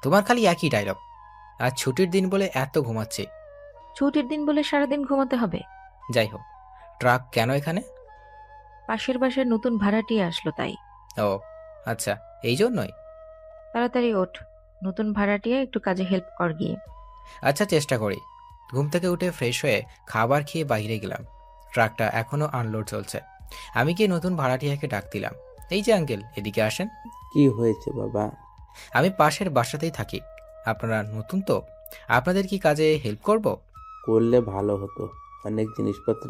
তোমার খালি একই ডায়লগ। আজ ছুটির দিন বলে এত ঘুমাচ্ছি। ছুটির দিন বলে সারাদিন ঘুমাতে হবে? যাই হোক, ট্রাক কেন এখানে? পাশের বাসায় নতুন ভাড়াটিয়া আসলো তাই। ও আচ্ছা, এই জন্যই। তাড়াতাড়ি ওঠ, নতুন ভাড়াটিয়া একটু কাজে হেল্প কর গিয়ে। আচ্ছা, চেষ্টা করি। ঘুম থেকে উঠে ফ্রেশ হয়ে খাবার খেয়ে বাইরে গেলাম। ট্রাকটা এখনো আনলোড চলছে। আমি গিয়ে নতুন ভাড়াটিয়াকে ডাক দিলাম। এই যে আঙ্কেল, এদিকে আসেন। কি হয়েছে বাবা? আমি পাশের বাসাতেই থাকি। আপনারা নতুন তো, আপনাদের কি কাজে হেল্প করব? করলে ভালো হতো, অনেক জিনিসপত্র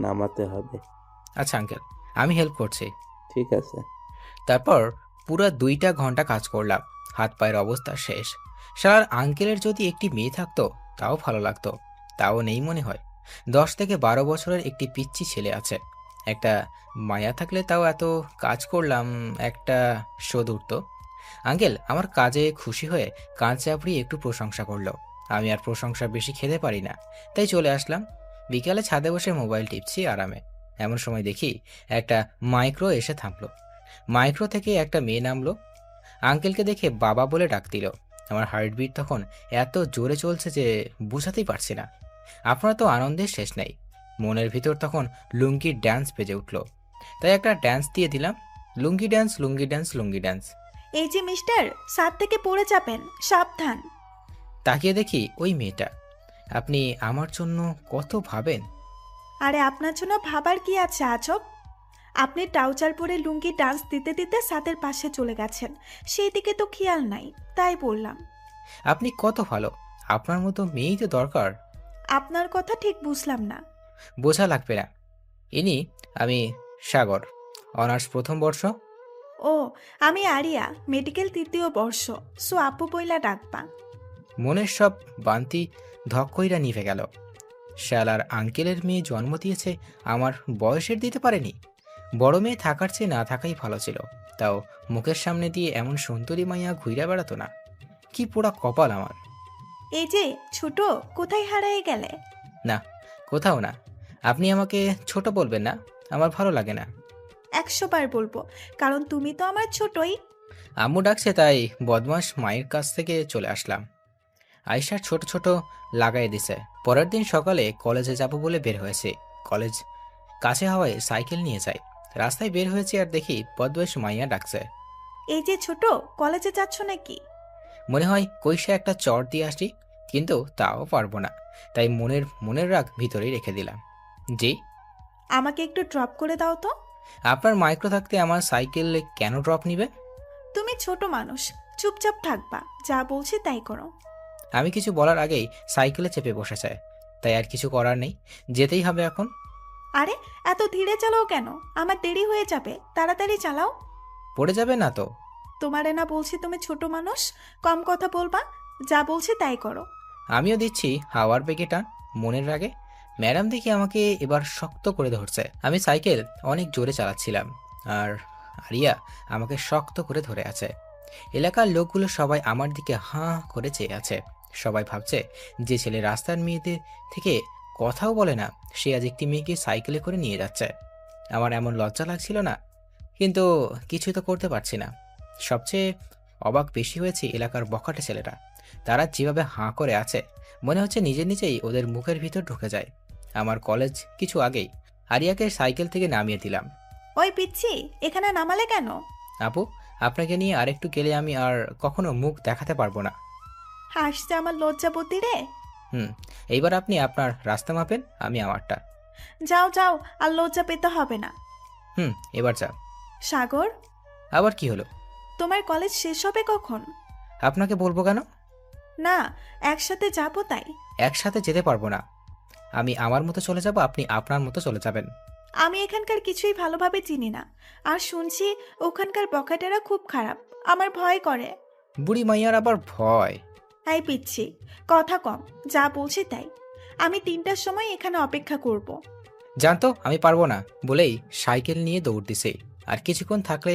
নামাতে হবে। আচ্ছা আঙ্কেল, আমি হেল্প করছি। ঠিক আছে। তারপর পুরো 2টা ঘন্টা কাজ করলাম। হাত পায়ের অবস্থা শেষ। শালার আঙ্কেলের যদি একটি মেয়ে থাকতো তাও ভালো লাগতো। তাও নেই মনে হয়। 10 থেকে 12 বছরের একটি পিচ্চি ছেলে আছে। একটা মায়া থাকলে তাও এত কাজ করলাম, একটা শোধ উঠত। আঙ্কেল আমার কাজে খুশি হয়ে কাঁধ চাপড়িয়ে একটু প্রশংসা করলো। আমি আর প্রশংসা বেশি খেতে পারি না, তাই চলে আসলাম। বিকালে ছাদে বসে মোবাইল টিপছি আরামে। এমন সময় দেখি একটা মাইক্রো এসে থামলো। মাইক্রো থেকে একটা মেয়ে নামলো। আঙ্কেলকে দেখে বাবা বলে ডাক দিল। আমার হার্টবিট তখন এত জোরে চলছে যে বুঝাতেই পারছি না। আপনার তো আনন্দের শেষ নেই। মনের ভিতর তখন লুঙ্গির ড্যান্স বেজে উঠল। তাই একটা ড্যান্স দিয়ে দিলাম। লুঙ্গি ড্যান্স, লুঙ্গি ড্যান্স, লুঙ্গি ড্যান্স। এই যে মিস্টার, ছাদ থেকে পড়ে যাবেন, সাবধান। তাকিয়ে দেখি ওই মেয়েটা। আপনি আমার জন্য কত ভাবেন। আরে আপনার জন্য ভাবার কি আছে আজব? আপনি ট্রাউজার পরে লুঙ্গি ডান্স দিতে দিতে ছাদের পাশে চলে গেছেন, সেই দিকে তো খেয়াল নাই, তাই বললাম। আপনি কত ভালো। আপনার মতো মেয়েই তো দরকার। আপনার কথা ঠিক বুঝলাম না। বোঝা লাগবে না। ইনি আমি সাগর, অনার্স প্রথম বর্ষ। ও, আমি আরিয়া, মেডিকেল তৃতীয় বর্ষ। সো আপু বইলা ডাকবা। মনের সব বান্তি ধক কইরা নিভে গেল। শালার আঙ্কেলের মেয়ে জন্ম দিয়েছে, আমার বয়সের দিতে পারেনি। বড় মেয়ে থাকার চেয়ে না থাকাই ভালো ছিল। তাও মুখের সামনে দিয়ে এমন সুন্দরী মাইয়া ঘুরে বেড়াতো না। কি পোড়া কপাল আমার। এই যে ছোট, কোথায় হারিয়ে গেলে? না, কোথাও না। আপনি আমাকে ছোট বলবেন না, আমার ভালো লাগে না। 100 বার বলবো, কারণ তুমি তো আমার ছোটই। আম্মু ডাকছে তাই বদমাস মায়ের কাছ থেকে চলে আসলাম। আয়শার ছোট ছোট লাগাই দিছে। পরের দিন সকালে কলেজে যাব বলে বের হয়েছে। কলেজ কাছে হওয়ায় সাইকেল নিয়ে যাই। রাস্তায় বের হয়েছি আর দেখি বদমাস মাইয়া ডাকছে। এই যে ছোট, কলেজে যাচ্ছ নাকি? মনে হয় কইসা একটা চর দিয়ে আসি, কিন্তু তাও পারবো না। তাই মনের মনের রাগ ভিতরেই রেখে দিলাম। জি। আমাকে একটু ড্রপ করে দাও তো। আপনার মাইক্রো থাকতে আমার সাইকেলে কেন ড্রপ নিবে? তুমি ছোট মানুষ, চুপচাপ থাকবা, যা বলছি তাই করো। আমি কিছু বলার আগেই সাইকেলে চেপে বসেছে। তাই আর কিছু করার নেই, যেতেই হবে এখন। আরে, এত ধীরে চালাও কেন? আমার দেরি হয়ে যাবে, তাড়াতাড়ি চালাও। পড়ে যাবে না তো? তোমারে না বলছি তুমি ছোট মানুষ, কম কথা বলবা, যা বলছি তাই করো। আমিও দিচ্ছি হাওয়ার বেগে টান। মনের রাগে ম্যাডাম দেখি আমাকে এবার শক্ত করে ধরছে। আমি সাইকেল অনেক জোরে চালাচ্ছিলাম, আর আরিয়া আমাকে শক্ত করে ধরে আছে। এলাকার লোকগুলো সবাই আমার দিকে হাঁ করে চেয়ে আছে। সবাই ভাবছে যে ছেলে রাস্তার মেয়েদের থেকে কথাও বলে না, সে আজ একটি মেয়েকে সাইকেলে করে নিয়ে যাচ্ছে। আমার এমন লজ্জা লাগছিল না, কিন্তু কিছু তো করতে পারছি না। সবচেয়ে অবাক বেশি হয়েছে এলাকার বখাটে ছেলেরা। তারা যেভাবে হাঁ করে আছে, মনে হচ্ছে নিজে নিজেই ওদের মুখের ভিতর ঢুকে যায়। আমার কলেজ কিছু আগেই। আরিয়াকে সাইকেল থেকে নামিয়ে দিলাম। ওই পিচ্ছি, এখানে নামালে কেন? আপু, আপনাকে নিয়ে আরেকটু গেলে আমি আর কখনো মুখ দেখাতে পারবো না। হাসছে আমার লজ্জাবতী রে। হুম, এইবার আপনি আপনার রাস্তা মাপেন, আমি আমারটা। যাও যাও, আর লজ্জা পেতে হবে না। হুম, এবার যা। সাগর, আবার কি হলো? তোমার কলেজ শেষ হবে কখন? আপনাকে বলবো কেন? না, একসাথে যাবো তাই। একসাথে যেতে পারবো না। আমি আমার মতো চলে যাব, আপনি আপনার মতো চলে যাবেন। আমি এখানকার কিছুই ভালোভাবে চিনি না, আর শুনছি ওখানকার বখাটেরা খুব খারাপ, আমার ভয় করে। বুড়ি মাইয়ার আবার ভয়? এই পিচ্ছি, কথা কম, যা বলছি তাই। আমি 3টার সময় এখানে অপেক্ষা করব। জানতো আমি পারবো না বলেই সাইকেল নিয়ে দৌড় দিছে। আর কিছুক্ষণ থাকলে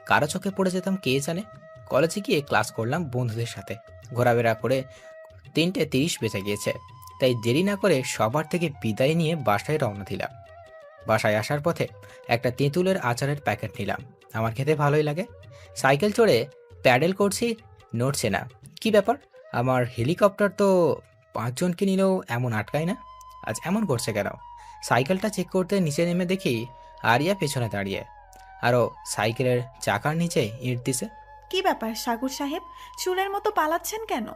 কারো চোখে পড়ে যেতাম কে জানে। কলেজে গিয়ে ক্লাস করলাম বন্ধুদের সাথে। ঘোরাফেরা করে 3:30 বেজে গিয়েছে। তাই দেরি না করে সবার থেকে বিদায় নিয়ে বাসায় রওনা দিলাম। বাসায় আসার পথে একটা তেঁতুলের আচারের প্যাকেট নিলাম। আমার খেতে ভালোই লাগে। সাইকেল চড়ে প্যাডেল করছি, নড়ছে না। কি ব্যাপার? আমার হেলিকপ্টার তো ৫ জনকে নিলেও এমন আটকায় না। আজ এমন করছে কেন? সাইকেলটা চেক করতে নিচে নেমে দেখি আরিয়া পেছনে দাঁড়িয়ে। আরও সাইকেলের চাকার নিচে ইঁট দিছে। কি ব্যাপার সাগর সাহেব, চুলের মতো পালাচ্ছেন কেন?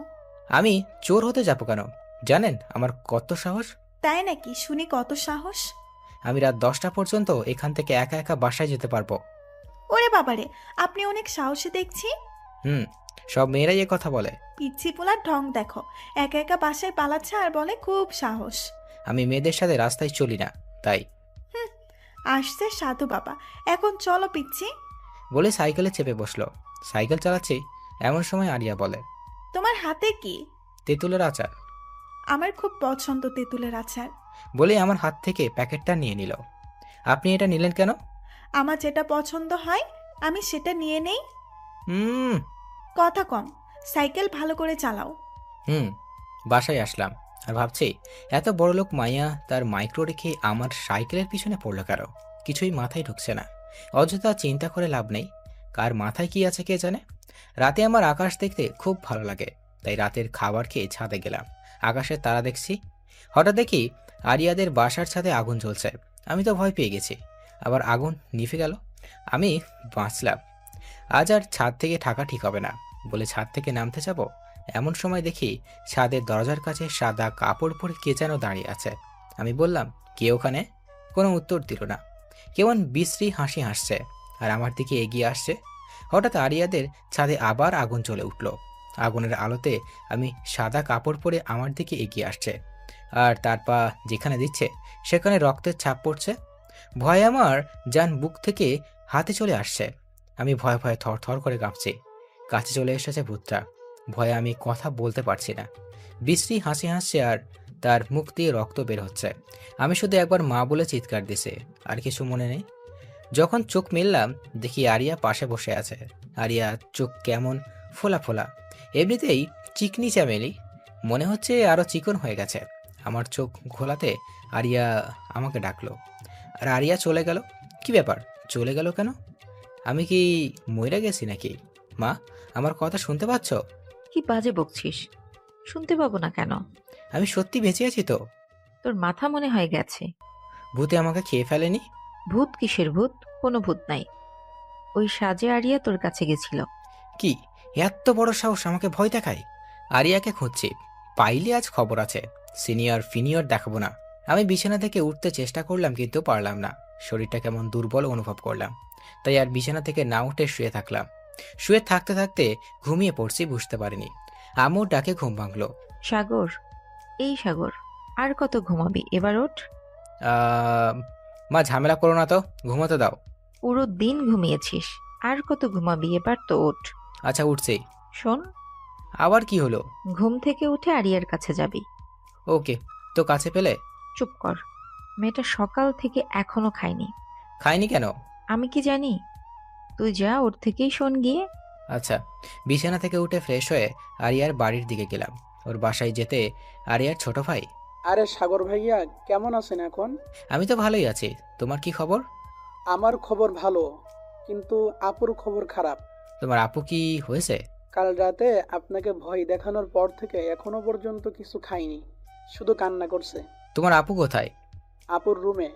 আমি চোর হতে যাবো কেন? জানেন আমার কত সাহস? তাই নাকি? শুনি কত সাহস। আমি রাত ১০টা পর্যন্ত এখান থেকে একা একা বাসায় যেতে পারবো। ওরে বাবারে, আপনি অনেক সাহসী দেখছি। হুম, সব মেয়েরাই এ কথা বলে। পিচ্ছি পোলার ঢং দেখো, একা একা বাসায় পালাচ্ছে আর বলে খুব সাহস। আমি মেয়েদের সাথে রাস্তায় চলি না, তাই। হুম, আসছে সাধু বাবা। এখন চলো পিচ্ছি। বলে সাইকেলে চেপে বসলো। সাইকেল চালাচ্ছি, এমন সময় আরিয়া বলে, তোমার হাতে কি? তেঁতুলের আচার। আমার খুব পছন্দ তেঁতুলের আচার। বলে আমার হাত থেকে প্যাকেটটা নিয়ে নিল। আপনি এটা নিলেন কেন? আমার যেটা পছন্দ হয় আমি সেটা নিয়ে নেই। হুম। কথা কম, সাইকেল ভালো করে চালাও। হুম। বাসায় আসলাম আর ভাবছি, এত বড়লোক মাইয়া তার মাইক্রো রেখে আমার সাইকেলের পিছনে পড়লো কেন? কিছুই মাথায় ঢুকছে না। অযথা চিন্তা করে লাভ নেই, কার মাথায় কি আছে কে জানে। রাতে আমার আকাশ দেখতে খুব ভালো লাগে, তাই রাতের খাবার খেয়ে ছাদে গেলাম। আকাশের তারা দেখছি। হঠাৎ দেখি আরিয়াদের বাসার ছাদে আগুন জ্বলছে। আমি তো ভয় পেয়ে গেছি, আবার আগুন নিভে গেল। আমি বাঁচলাম। আজ আর ছাদ থেকে থাকা ঠিক হবে না বলে ছাদ থেকে নামতে যাব, এমন সময় দেখি ছাদের দরজার কাছে সাদা কাপড় পরে কে যেন দাঁড়িয়ে আছে। আমি বললাম, কে ওখানে? কোনো উত্তর দিল না। কেমন বিশ্রী হাসি হাসছে আর আমার দিকে এগিয়ে আসছে। হঠাৎ আরিয়াদের ছাদে আবার আগুন জ্বলে উঠল। আগুনের আলোতে আমি সাদা কাপড় পরে আমার দিকে এগিয়ে আসছে, আর তার পা যেখানে দিচ্ছে সেখানে রক্তের ছাপ পড়ছে। ভয়ে আমার যান বুক থেকে হাতে চলে আসছে। আমি ভয়ে ভয়ে থর থর করে কাঁপছি। কাছে চলে এসেছে ভূতটা। ভয়ে আমি কথা বলতে পারছি না। বিশ্রী হাসি হাসছে আর তার মুখ দিয়ে রক্ত বের হচ্ছে। আমি শুধু একবার মা বলে চিৎকার দিছে, আর কিছু মনে নেই। যখন চোখ মেললাম দেখি আরিয়া পাশে বসে আছে। আরিয়া চোখ কেমন ফোলা ফোলা, এমনিতেই চিকনি চামেলি, মনে হচ্ছে আরো চিকন হয়ে গেছে। আমার চোখ ঘোলাতে আরিয়া আমাকে ডাকলো, আর আরিয়া চলে গেল। কি ব্যাপার, চলে গেল কেন? আমি কি মইরা গেছি নাকি? মা, আমার কথা শুনতে পাচ্ছ? কি বাজে বকছিস? শুনতে পাবো না কেন? আমি সত্যি বেঁচে আছি তো? তোর মাথা মনে হয় গেছে। ভূতে আমাকে খেয়ে ফেলেনি? ভূত কিসের ভূত? কোনো ভূত নাই। ওই সাজে আরিয়া তোর কাছে গেছিল। কি এত বড় সাহস আমাকে ভয় দেখায়? আরিয়াকে খুঁজছি, পাইলে আজ খবর আছে। সিনিয়র ফিনিয়র দেখাবো না। আমি বিছানা থেকে উঠতে চেষ্টা করলাম কিন্তু পারলাম না। শরীরটা কেমন দুর্বল অনুভব করলাম, তাই আর বিছানা থেকে না উঠে শুয়ে থাকলাম। শুয়ে থাকতে থাকতে ঘুমিয়ে পড়ছি, বুঝতে পারিনি। আম্মুর ডাকে ঘুম ভাঙলো। সাগর, এই সাগর, আর কত ঘুমাবি? এবার ওঠ। আহ, মা ঝামেলা করো না তো, ঘুমোতে দাও। পুরো দিন ঘুমিয়েছিস, আর কত ঘুমাবি? এবার তো ওঠ। আচ্ছা উঠছি। শোন, আবার কি হলো? ঘুম থেকে উঠে আরিয়ার কাছে যাবি। ওকে, তো কাছে পেলে? চুপ কর। মেয়েটা সকাল থেকে এখনো খায়নি। খাইনি কেন? আমি কি জানি? তুই যা, ওর থেকেই শোন গিয়ে। আচ্ছা। বিছানা থেকে উঠে ফ্রেশ হয়ে আরিয়ার বাড়ির দিকে গেলাম। ওর বাসায় যেতে আরিয়ার ছোট ভাই। আরে সাগর ভাইয়া, কেমন আছেন এখন? আমি তো ভালোই আছি, তোমার কি খবর? আমার খবর ভালো, কিন্তু আপুর খবর খারাপ। তোমার আপু কি হয়েছে? কাল রাতে আপনাকে ভয় দেখানোর পর থেকে এখনো পর্যন্ত কিছু খাইনি, শুধু কান্না করছে। তোমার আপু কোথায়? আপুর রুমে।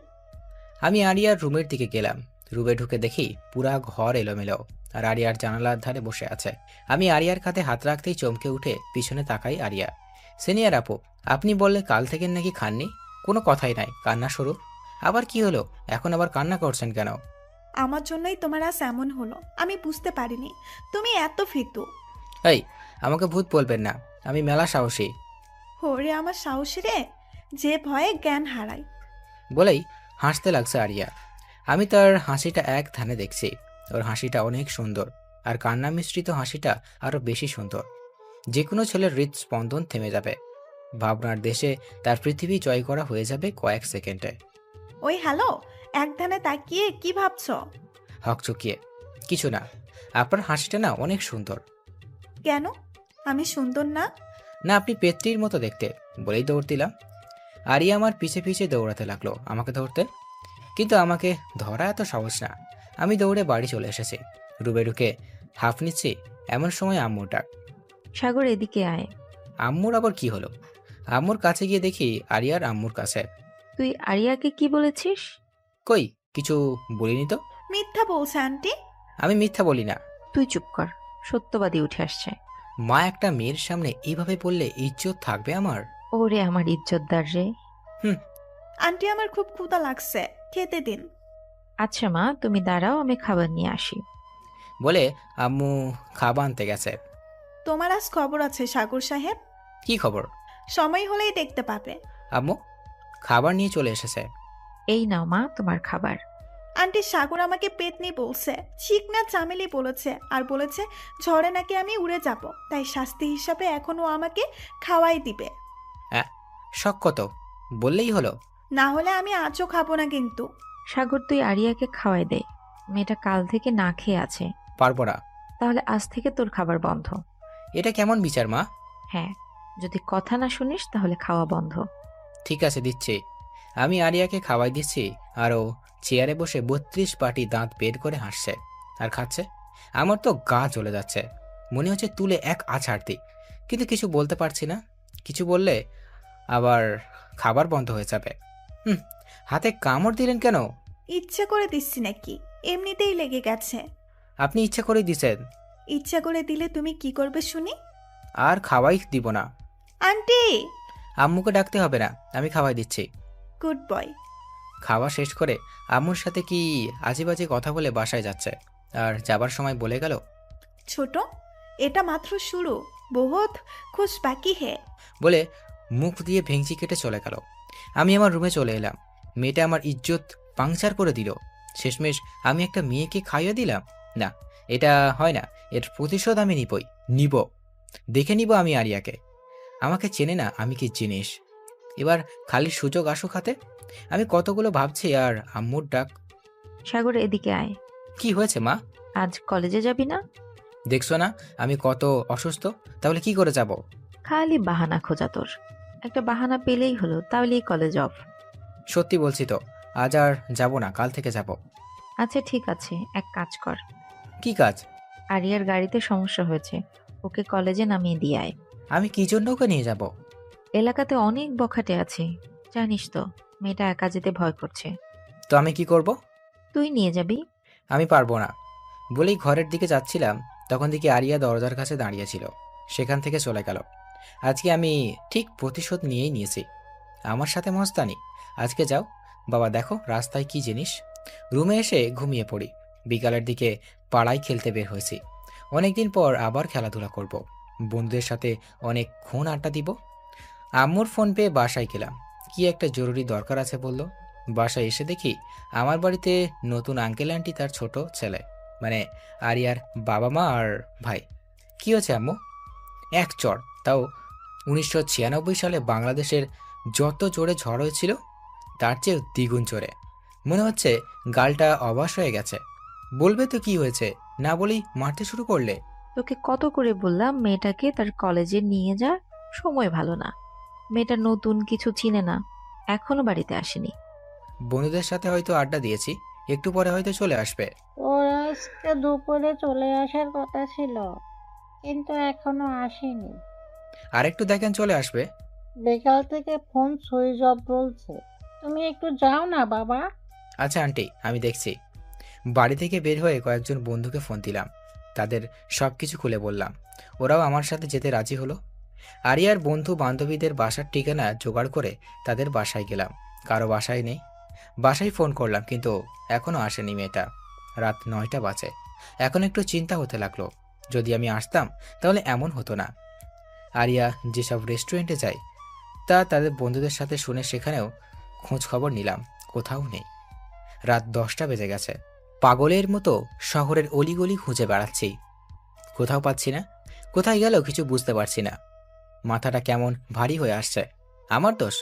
আমি আরিয়ার রুমের দিকে গেলাম। রুমে ঢুকে দেখি পুরা ঘর এলোমেলো, আর আরিয়ার জানালার ধারে বসে আছে। আমি আরিয়ার কাঁধে হাত রাখতেই চমকে উঠে পিছনে তাকাই আরিয়া। সিনিয়র আপু, আপনি বললে কাল থেকে নাকি খাননি? কোনো কথাই নাই, কান্না শুরু। আবার কি হলো? এখন আবার কান্না করছেন কেন? আমার জন্যই তোমার আজ এমন হলো, আমি বুঝতে পারিনি তুমি এত ফিতু। এই, আমাকে ভূত বলবেন না, আমি মেলা সাহসী। ওরে আমার সাহসী রে, যে ভয়ে জ্ঞান হারায়। বলেই হাসতে লাগছে আরিয়া। আমি তার হাসিটা এক ধ্যানে দেখছি। ওর হাসিটা অনেক সুন্দর, আর কান্না মিশ্রিত হাসিটা আরো বেশি সুন্দর। যে কোনো ছেলের হৃদস্পন্দন থেমে যাবে। ভাবনার দেশে তার পৃথিবী জয় করা হয়ে যাবে কয়েক সেকেন্ডে। ওই হ্যালো, এক ধ্যানে তাকিয়ে কি ভাবছো? হকচকিয়ে কিছু না, আপনার হাসিটা না অনেক সুন্দর। কেন, আমি সুন্দর না? না, আপনি পেত্রীর মতো দেখতে, বলেই দৌড় দিলাম। আরিয়া আমার পিছে পিছে দৌড়াতে লাগলো আমাকে ধরতে, কিন্তু আমাকে ধরা এত সহজ না। আমি দৌড়ে বাড়ি চলে এসেছি। রুমে ঢুকে হাঁফ নিচ্ছি, এমন সময় আম্মুর ডাক। সাগর এদিকে আয়। আম্মুর আবার কি হলো? আম্মুর কাছে গিয়ে দেখি আরিয়ার আম্মুর কাছে। তুই আরিয়াকে কি বলেছিস? কই, কিছু বলিনি তো। মিথ্যা বলছে আন্টি। আমি মিথ্যা বলি না। তুই চুপ কর, সত্যবাদী উঠে আসছে। মা একটা মেয়ের সামনে এইভাবে বললে ইজ্জত থাকবে আমার? ওরে আমার ইজ্জতদার রে। হুম। আন্টি আমার খুব ক্ষুধা লাগছে, খেতে দিন। আচ্ছা মা, তুমি দাঁড়াও, আমি খাবার নিয়ে আসি। বলে আম্মু খাবার আনতে গেছে। তোমার আজ খবর আছে সাগর সাহেব, কি খবর? সময় হলেই দেখতে পাবে। আম্মু খাবার নিয়ে চলে এসেছে। এই নাও মা তোমার খাবার। আন্টি সাগর আমাকে পেতনি বলছে, চিকনা চামেলি বলেছে, আর বলেছে ঝড়ে নাকি আমি উড়ে যাব, তাই শাস্তি হিসাবে এখনো আমাকে খাওয়াই দিবে। শখ কত, বললেই হলো। না হলে আমি আজও খাবো না কিন্তু। সাগর তুই আরিয়াকে খাওয়াই দে, মেয়েটা কাল থেকে না খেয়ে আছে। পারবো না। তাহলে আজ থেকে তোর খাবার বন্ধ। এটা কেমন বিচার মা? হ্যাঁ, যদি কথা না শুনিস তাহলে খাওয়া বন্ধ। ঠিক আছে, দিচ্ছি। আমি আরিয়াকে খাওয়াই দিচ্ছি, আর ও চেয়ারে বসে 32 পাটি দাঁত বের করে হাসছে আর খাচ্ছে। আমার তো গা জ্বলে যাচ্ছে, মনে হচ্ছে তুলে এক আছাড় দিই, কিন্তু কিছু বলতে পারছি না। কিছু বললে আবার খাবার বন্ধ হয়ে যাবে। হুম, হাতে কামড় দিলেন কেন? ইচ্ছা করে দিচ্ছি নাকি, এমনিতেই লেগে গেছে। আপনি ইচ্ছা করেই দিছেন। ইচ্ছা করে দিলে তুমি কি করবে শুনি? আর খাওয়াই দিব না। আন্টি! আম্মুকে ডাকতে হবে না, আমি খাওয়াই দিচ্ছি। Good boy. খাওয়া শেষ করে আম্মুর সাথে কি আজেবাজে কথা বলে বাসায় যাচ্ছে, আর যাবার সময় বলে গেল, ছোট, এটা মাত্র শুরু, বহুত খুশ বাকি হে। বলে মুখ দিয়ে ভেঙচি কেটে চলে গেল। আমি আমার রুমে চলে এলাম। মেয়েটা আমার ইজ্জত পাংচার করে দিল। শেষমেশ আমি একটা মেয়েকে খাইয়ে দিলাম। না, এটা হয় না। এর প্রতিশোধ আমি নিব। দেখে নিব আমি আরিয়াকে। আমাকে চেনে না আমি কি জিনিস। এবার খালি সুযোগ আসুক হাতে। আমি কতগুলো ভাবছি, আর আম্মুর ডাক। সাগর এদিকে আয়। কি হয়েছে মা? আজ কলেজে যাবি না? দেখছো না আমি কত অসুস্থ, তাহলে কি করে যাব? খালি বাহানা খোঁজা তোর। একটা বাহানা পেলেই হলো, তাহলেই কলেজ অফ। সত্যি বলছি তো, আজ আর যাব না, কাল থেকে যাব। আচ্ছা ঠিক আছে, এক কাজ কর। কি কাজ? আরিয়ার গাড়িতে সমস্যা হয়েছে, ওকে কলেজে নামিয়ে দিয়ে আয়। আমি কি জন্য ওকে নিয়ে যাব? এলাকাতে অনেক বখাটে আছে, জানিস তো। মেয়েটা একা যেতে ভয় করছে। তো আমি কি করব? তুই নিয়ে যাবি। আমি পারবো না বলেই ঘরের দিকে যাচ্ছিলাম, তখন দেখি আরিয়া দরজার কাছে দাঁড়িয়েছিল। সেখান থেকে চলে গেল। আজকে আমি ঠিক প্রতিশোধ নিয়েই নিয়েছি। আমার সাথে মস্তানি। আজকে যাও বাবা, দেখো রাস্তায় কি জিনিস। রুমে এসে ঘুমিয়ে পড়ি। বিকালের দিকে পাড়ায় খেলতে বের হয়েছি। অনেকদিন পর আবার খেলাধুলা করব। বন্ধুদের সাথে অনেকক্ষণ আড্ডা দিব। আম্মুর ফোন পেয়ে বাসায় গেলাম। কি একটা জরুরি দরকার আছে বলল। বাসায় এসে দেখি আমার বাড়িতে নতুন আঙ্কেল আন্টি, তার ছোট ছেলে, মানে আরিয়ার বাবা মা আর ভাই। কি হয়েছে আম্মু? এক চড়, তাও 1996 সালে বাংলাদেশের যত জোরে ঝড় হয়েছিল তার চেয়ে দ্বিগুণ জোরে। মনে হচ্ছে গালটা অবাস হয়ে গেছে। বলবে তো কি হয়েছে, না বলেই মারতে শুরু করলে। তোকে কত করে বললাম মেয়েটাকে তার কলেজে নিয়ে যা, সময় ভালো না। মেয়েটা নতুন, কিছু চিনে না, এখনো বাড়িতে আসেনি। বন্ধুদের সাথে হয়তো আড্ডা দিয়েছি, একটু পরে হয়তো চলে আসবে। ওর আজকে দুপুরে চলে আসার কথা ছিল, কিন্তু এখনো আসেনি। আর একটু দেখেন চলে আসবে। বিকাল থেকে ফোন সুইচ অফ বলছে। তুমি একটু যাও না বাবা। আচ্ছা আন্টি, আমি দেখছি। বাড়ি থেকে বের হয়ে কয়েকজন বন্ধুকে ফোন দিলাম। তাদের সব কিছু খুলে বললাম। ওরাও আমার সাথে যেতে রাজি হলো। আরিয়ার বন্ধু বান্ধবীদের বাসার ঠিকানা জোগাড় করে তাদের বাসায় গেলাম। কারো বাসায় নেই। বাসায় ফোন করলাম, কিন্তু এখনও আসেনি মেয়েটা। রাত 9টা বাজে। এখন একটু চিন্তা হতে লাগলো, যদি আমি আসতাম তাহলে এমন হতো না। আরিয়া যেসব রেস্টুরেন্টে যায় তা তাদের বন্ধুদের সাথে শুনে সেখানেও খোঁজ খবর নিলাম, কোথাও নেই। রাত 10টা বেজে গেছে। পাগলের মতো শহরের অলিগলি খুঁজে বেড়াচ্ছি, কোথাও পাচ্ছি না। কোথায় গেল কিছু বুঝতে পারছি না। মাথাটা কেমন ভারী হয়ে আসছে। আমার দোষ।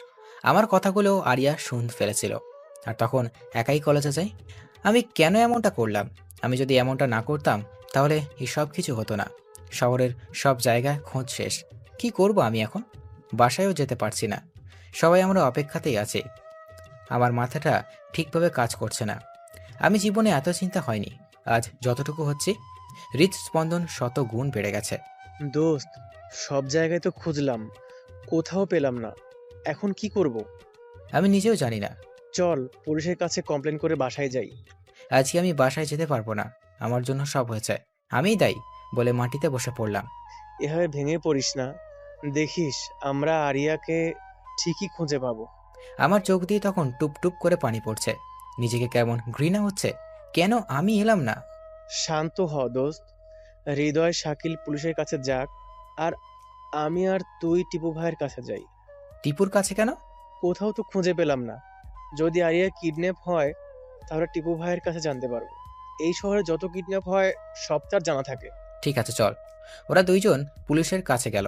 আমার কথাগুলো আরিয়া শুনতে ফেলেছিল, আর তখন একাই কলেজে যাই। আমি কেন এমনটা করলাম? আমি যদি এমনটা না করতাম তাহলে এই সব কিছু হতো না। শহরের সব জায়গায় খোঁজ শেষ। কি করব আমি এখন? বাসায়ও যেতে পারছি না। সবাই আমরা অপেক্ষাতেই আছে। আমার মাথাটা ঠিকভাবে কাজ করছে না। আমি জীবনে এত চিন্তা হয়নি। আজ যতটুকু হচ্ছে, হৃদস্পন্দন 100 গুণ বেড়ে গেছে। দোস্ত, সব জায়গায় তো খুঁজলাম, কোথাও পেলাম না। এখন কি করব? আমি নিজেও জানি না। চল পুলিশের কাছে কমপ্লেন করে বাসায় যাই। আজকে আমি বাসায় যেতে পারবো না। আমার জন্য সব হয়েছে, আমিই দায়ী বলে মাটিতে বসে পড়লাম। এভাবে ভেঙে পড়িস না, দেখিস আমরা আরিয়াকে ঠিকই খুঁজে পাবো। আমার চোখ দিয়ে তখন টুপ টুপ করে পানি পড়ছে। নিজেকে কেমন ঘৃণা হচ্ছে। কেন আমি এলাম না? শান্ত হ দোস্ত। হৃদয় শাকিল পুলিশের কাছে যাক, আর আমি আর তুই টিপু ভাইয়ের কাছে যাই। টিপুর কাছে কেন? কোথাও তো খুঁজে পেলাম না। যদি আরিয়া কিডন্যাপ হয় তাহলে টিপু ভাইয়ের কাছে জানতে পারবো। এই শহরে যত কিডন্যাপ হয় সব তার জানা থাকে। ঠিক আছে চল। ওরা দুইজন পুলিশের কাছে গেল,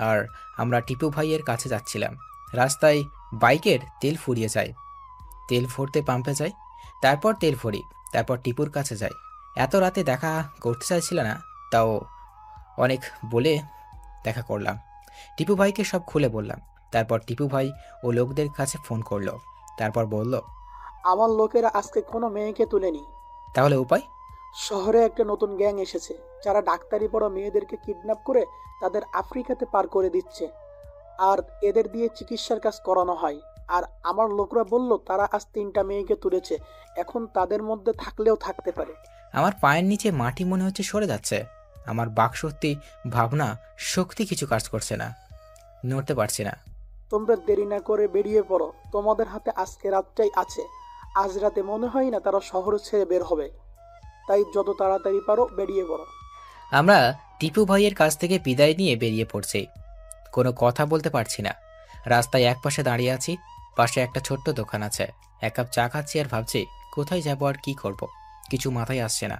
আর আমরা টিপু ভাইয়ের কাছে যাচ্ছিলাম। রাস্তায় বাইকের তেল ফুরিয়ে যায়। তেল ভরতে পাম্পে যাই, তারপর তেল ভরি, তারপর টিপুর কাছে যাই। এত রাতে দেখা করতে চাইছিল না, তাও অনেক বলে দেখা করলাম। টিপু ভাইকে সব খুলে বললাম। তারপর টিপু ভাই ও লোকদের কাছে ফোন করলো। তারপর বলল, আমার লোকেরা আজকে কোনো মেয়েকে তুলেনি। তাহলে উপায়? শহরে একটা নতুন গ্যাং এসেছে, যারা ডাক্তারি পড়া মেয়েদেরকে কিডন্যাপ করে তাদের আফ্রিকাতে পার করে দিচ্ছে, আর এদের দিয়ে চিকিৎসার কাজ করানো হয়। আর আমার লোকরা বলল তারা আজ 3টা মেয়েকে তুলেছে, এখন তাদের মধ্যে থাকলেও থাকতে পারে। আমার পায়ের নিচে মাটি মনে হচ্ছে সরে যাচ্ছে। আমার বাকশক্তি, ভাবনা শক্তি কিছু কাজ করছে না, নড়তে পারছি না। তোমরা দেরি না করে বেরিয়ে পড়ো, তোমাদের হাতে আজকে রাতটাই আছে। আজ রাতে মনে হয় না তারা শহর ছেড়ে বের হবে, তাই যত তাড়াতাড়ি পারো বেরিয়ে পড়ো। আমরা টিপু ভাইয়ের কাছ থেকে বিদায় নিয়ে বেরিয়ে পড়ছি। কোনো কথা বলতে পারছি না। রাস্তায় একপাশে দাঁড়িয়ে আছি, পাশে একটা ছোট্ট দোকান আছে। এক কাপ চা খাচ্ছি আর ভাবছি কোথায় যাব আর কি করব। কিছু মাথায় আসছে না।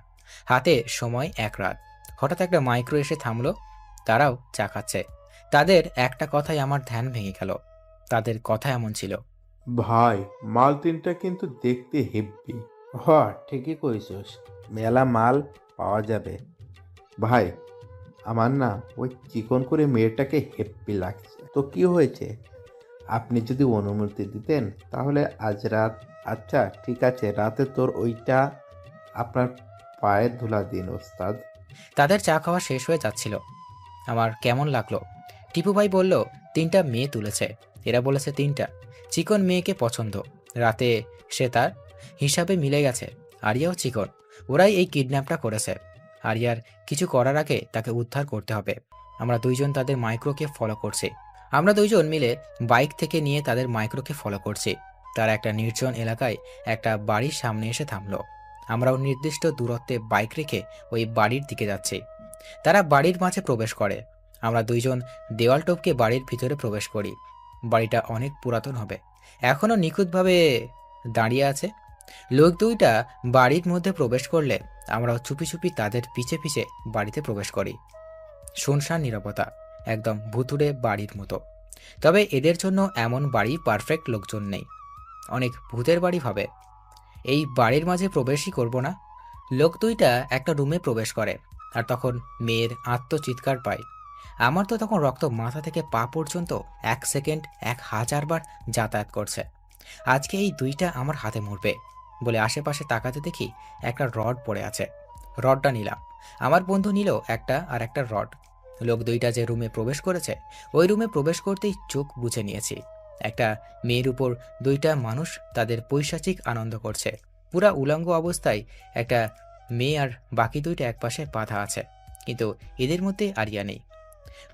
হাতে সময় 1 রাত। হঠাৎ একটা মাইক্রো এসে থামলো। তারাও চা খাচ্ছে। তাদের একটা কথাই আমার ধ্যান ভেঙে গেল। তাদের কথা এমন ছিল, ভাই, মাল তিনটা কিন্তু দেখতে হেব্বি। হ, ঠিকই কইছস, মেলা মাল পাওয়া যাবে। ভাই, আমার না ওই চিকন করে মেয়েটাকে হেব্বি লাগছে। তো কি হয়েছে? আপনি যদি অনুমতি দিতেন তাহলে আজ রাত। আচ্ছা ঠিক আছে, রাতে তোর ওইটা আপনার পায়ের ধুলা দিন ওস্তাদ। তাদের চা খাওয়া শেষ হয়ে যাচ্ছিল। আমার কেমন লাগলো। টিপু ভাই বলল 3টা মেয়ে তুলেছে। এরা বলেছে 3টা চিকন মেয়েকে পছন্দ। রাতে সে তার হিসাবে মিলে গেছে। আরিয়াও চিকন। ওরাই এই কিডন্যাপটা করেছে। আরিয়ার কিছু করার আগে তাকে উদ্ধার করতে হবে। আমরা দুইজন তাদের মাইক্রোকে ফলো করছি। আমরা দুইজন মিলে বাইক থেকে নিয়ে তাদের মাইক্রোকে ফলো করছি। তারা একটা নির্জন এলাকায় একটা বাড়ির সামনে এসে থামলো। আমরাও নির্দিষ্ট দূরত্বে বাইক রেখে ওই বাড়ির দিকে যাচ্ছি। তারা বাড়ির মাঝে প্রবেশ করে। আমরা দুইজন দেওয়াল টপকে বাড়ির ভিতরে প্রবেশ করি। বাড়িটা অনেক পুরাতন হবে, এখনো নিখুঁতভাবে দাঁড়িয়ে আছে। লোক দুইটা বাড়ির মধ্যে প্রবেশ করলে আমরাও চুপি চুপি তাদের পিছে পিছে বাড়িতে প্রবেশ করি। শুনশান নীরবতা, একদম ভুতুড়ে বাড়ির মতো। তবে এদের জন্য এমন বাড়ি পারফেক্ট লোকজন নেই, অনেক ভূতের বাড়ি ভাবে। এই বাড়ির মাঝে প্রবেশই করব না। লোক দুইটা একটা রুমে প্রবেশ করে, আর তখন মেয়ের আত্মচিৎকার পায়। আমার তো তখন রক্ত মাথা থেকে পা পর্যন্ত 1 সেকেন্ড 1000 বার যাতায়াত করছে। আজকে এই দুইটা আমার হাতে মরবে বলে আশেপাশে তাকাতে দেখি একটা রড পড়ে আছে। রডটা নিলাম। আমার বন্ধু নিল একটা আর একটা রড। লোক দুইটা যে রুমে প্রবেশ করেছে, ওই রুমে প্রবেশ করতেই চোখ বুজে নিয়েছি। একটা মেয়ের উপর দুইটা মানুষ তাদের পৈশাচিক আনন্দ করছে। পুরা উলঙ্গ অবস্থায় একটা মেয়ে, আর বাকি দুইটা একপাশে বাঁধা আছে, কিন্তু এদের মধ্যে আরিয়া নেই।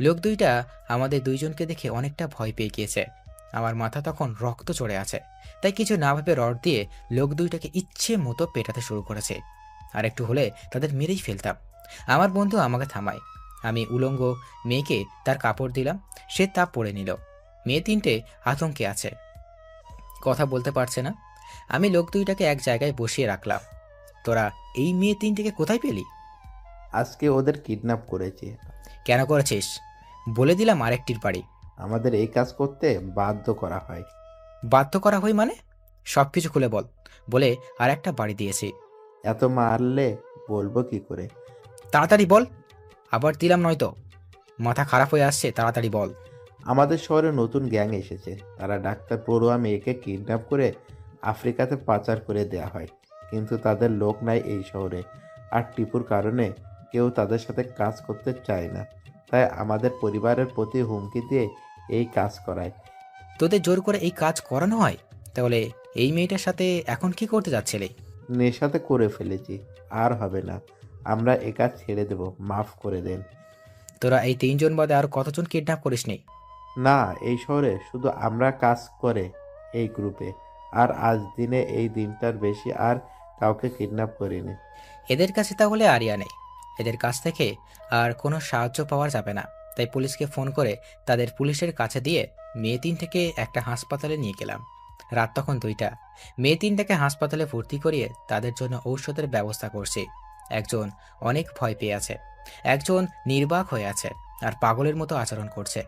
লোক দুইটা আমাদের দুইজনকে দেখে অনেকটা ভয় পেয়ে গিয়েছে। আমার মাথা তখন রক্ত চড়ে আছে, তাই কিছু না ভেবে রড দিয়ে লোক দুইটাকে ইচ্ছে মতো পেটাতে শুরু করেছে। আর একটু হলে তাদের মেরেই ফেলতাম। আমার বন্ধু আমাকে থামায়। আমি উলঙ্গ মেয়েকে তার কাপড় দিলাম, সে তা পরে নিল। মেয়ে 3টে আতঙ্কে আছে, কথা বলতে পারছে না। আমি লোক দুইটাকে এক জায়গায় বসিয়ে রাখলাম। তোরা এই মেয়ে 3টেকে কোথায় পেলি? আজকে ওদের কিডন্যাপ করেছি। কেন করেছিস? বলে দিলাম আরেকটির বাড়ি। আমাদের এই কাজ করতে বাধ্য করা হয়। বাধ্য করা হই মানে? সবকিছু খুলে বল। বলে আর একটা বাড়ি দিয়েছি। এত মারলে বলবো কি করে? তাড়াতাড়ি বল, আবার দিলাম নয়তো। মাথা খারাপ হয়ে আসছে, তাড়াতাড়ি বল। আমাদের শহরে নতুন গ্যাং এসেছে। তারা ডাক্তার পড়ুয়া মেয়েকে কিডন্যাপ করে আফ্রিকাতে পাচার করে দেয়া হয়, কিন্তু তাদের লোক নাই এই শহরে। আর টিপুর কারণে কেউ তাদের সাথে কাজ করতে চায় না। তাই আমাদের পরিবারের প্রতি হুমকি দিয়ে এই কাজ করায়। তোদের জোর করে এই কাজ করানো হয়? তাহলে এই মেয়েটার সাথে এখন কি করতে যাচ্ছিলে? নেশাতে করে ফেলেছি, আর হবে না। আমরা এ কাজ ছেড়ে দেব, মাফ করে দেন। তোরা এই 3 জন বাদে আর কতজন কিডন্যাপ করিসনি? না, এই শহরে শুধু আমরা কাজ করে এই গ্রুপে, আর আজ দিনে এই দিনটার বেশি আর কাউকে কিডন্যাপ করিনি। এদের কাছে তাহলে আরিয়া নেই। এদের কাছ থেকে আর কোনো সাহায্য পাওয়া যাবে না। তাই পুলিশকে ফোন করে তাদের পুলিশের কাছে দিয়ে মেয়ে 3 থেকে একটা হাসপাতালে নিয়ে গেলাম। রাত তখন 2টা। মেয়ে 3টাকে হাসপাতালে ভর্তি করিয়ে তাদের জন্য ঔষধের ব্যবস্থা করছি। একজন অনেক ভয় পেয়ে আছে, একজন নির্বাক হয়ে আছে আর পাগলের মতো আচরণ করছে।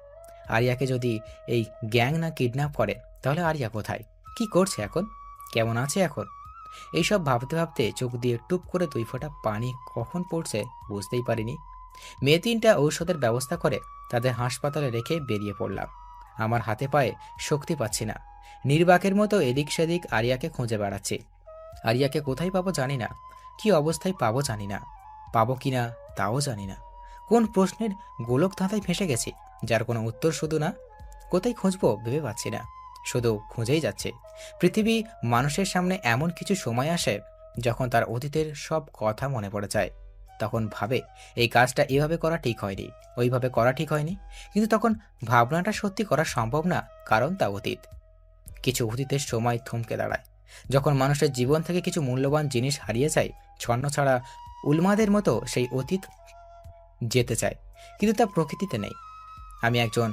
আরিয়াকে যদি এই গ্যাং না কিডন্যাপ করে তাহলে আরিয়া কোথায়, কি করছে এখন, কেমন আছে এখন? এইসব ভাবতে ভাবতে চোখ দিয়ে টুপ করে 2 ফোঁটা পানি কখন পড়ছে বুঝতেই পারিনি। মেয়ে 3টা ঔষধের ব্যবস্থা করে তাদের হাসপাতালে রেখে বেরিয়ে পড়লাম। আমার হাতে পায়ে শক্তি পাচ্ছি না। নির্বাকের মতো এদিক সেদিক আরিয়াকে খুঁজে বেড়াচ্ছি। আরিয়াকে কোথায় পাবো জানি না, কি অবস্থায় পাবো জানি না, পাবো কিনা তাও জানি না। কোন প্রশ্নের গোলক ধাঁধায় ফেঁসে গেছি যার কোনো উত্তর শুধু না। কোথায় খুঁজবো ভেবে পাচ্ছি না, শুধু খুঁজেই যাচ্ছে। পৃথিবী মানুষের সামনে এমন কিছু সময় আসে যখন তার অতীতের সব কথা মনে পড়ে যায়। তখন ভাবে এই কাজটা এভাবে করা ঠিক হয়নি, ওইভাবে করা ঠিক হয়নি, কিন্তু তখন ভাবনাটা সত্যি করা সম্ভব না, কারণ তা অতীত। কিছু অতীতের সময় থমকে দাঁড়ায় যখন মানুষের জীবন থেকে কিছু মূল্যবান জিনিস হারিয়ে যায়। ছন্ন ছাড়া উন্মাদের মতো সেই অতীত যেতে চায়, কিন্তু তা প্রকৃতিতে নেই। আমি একজন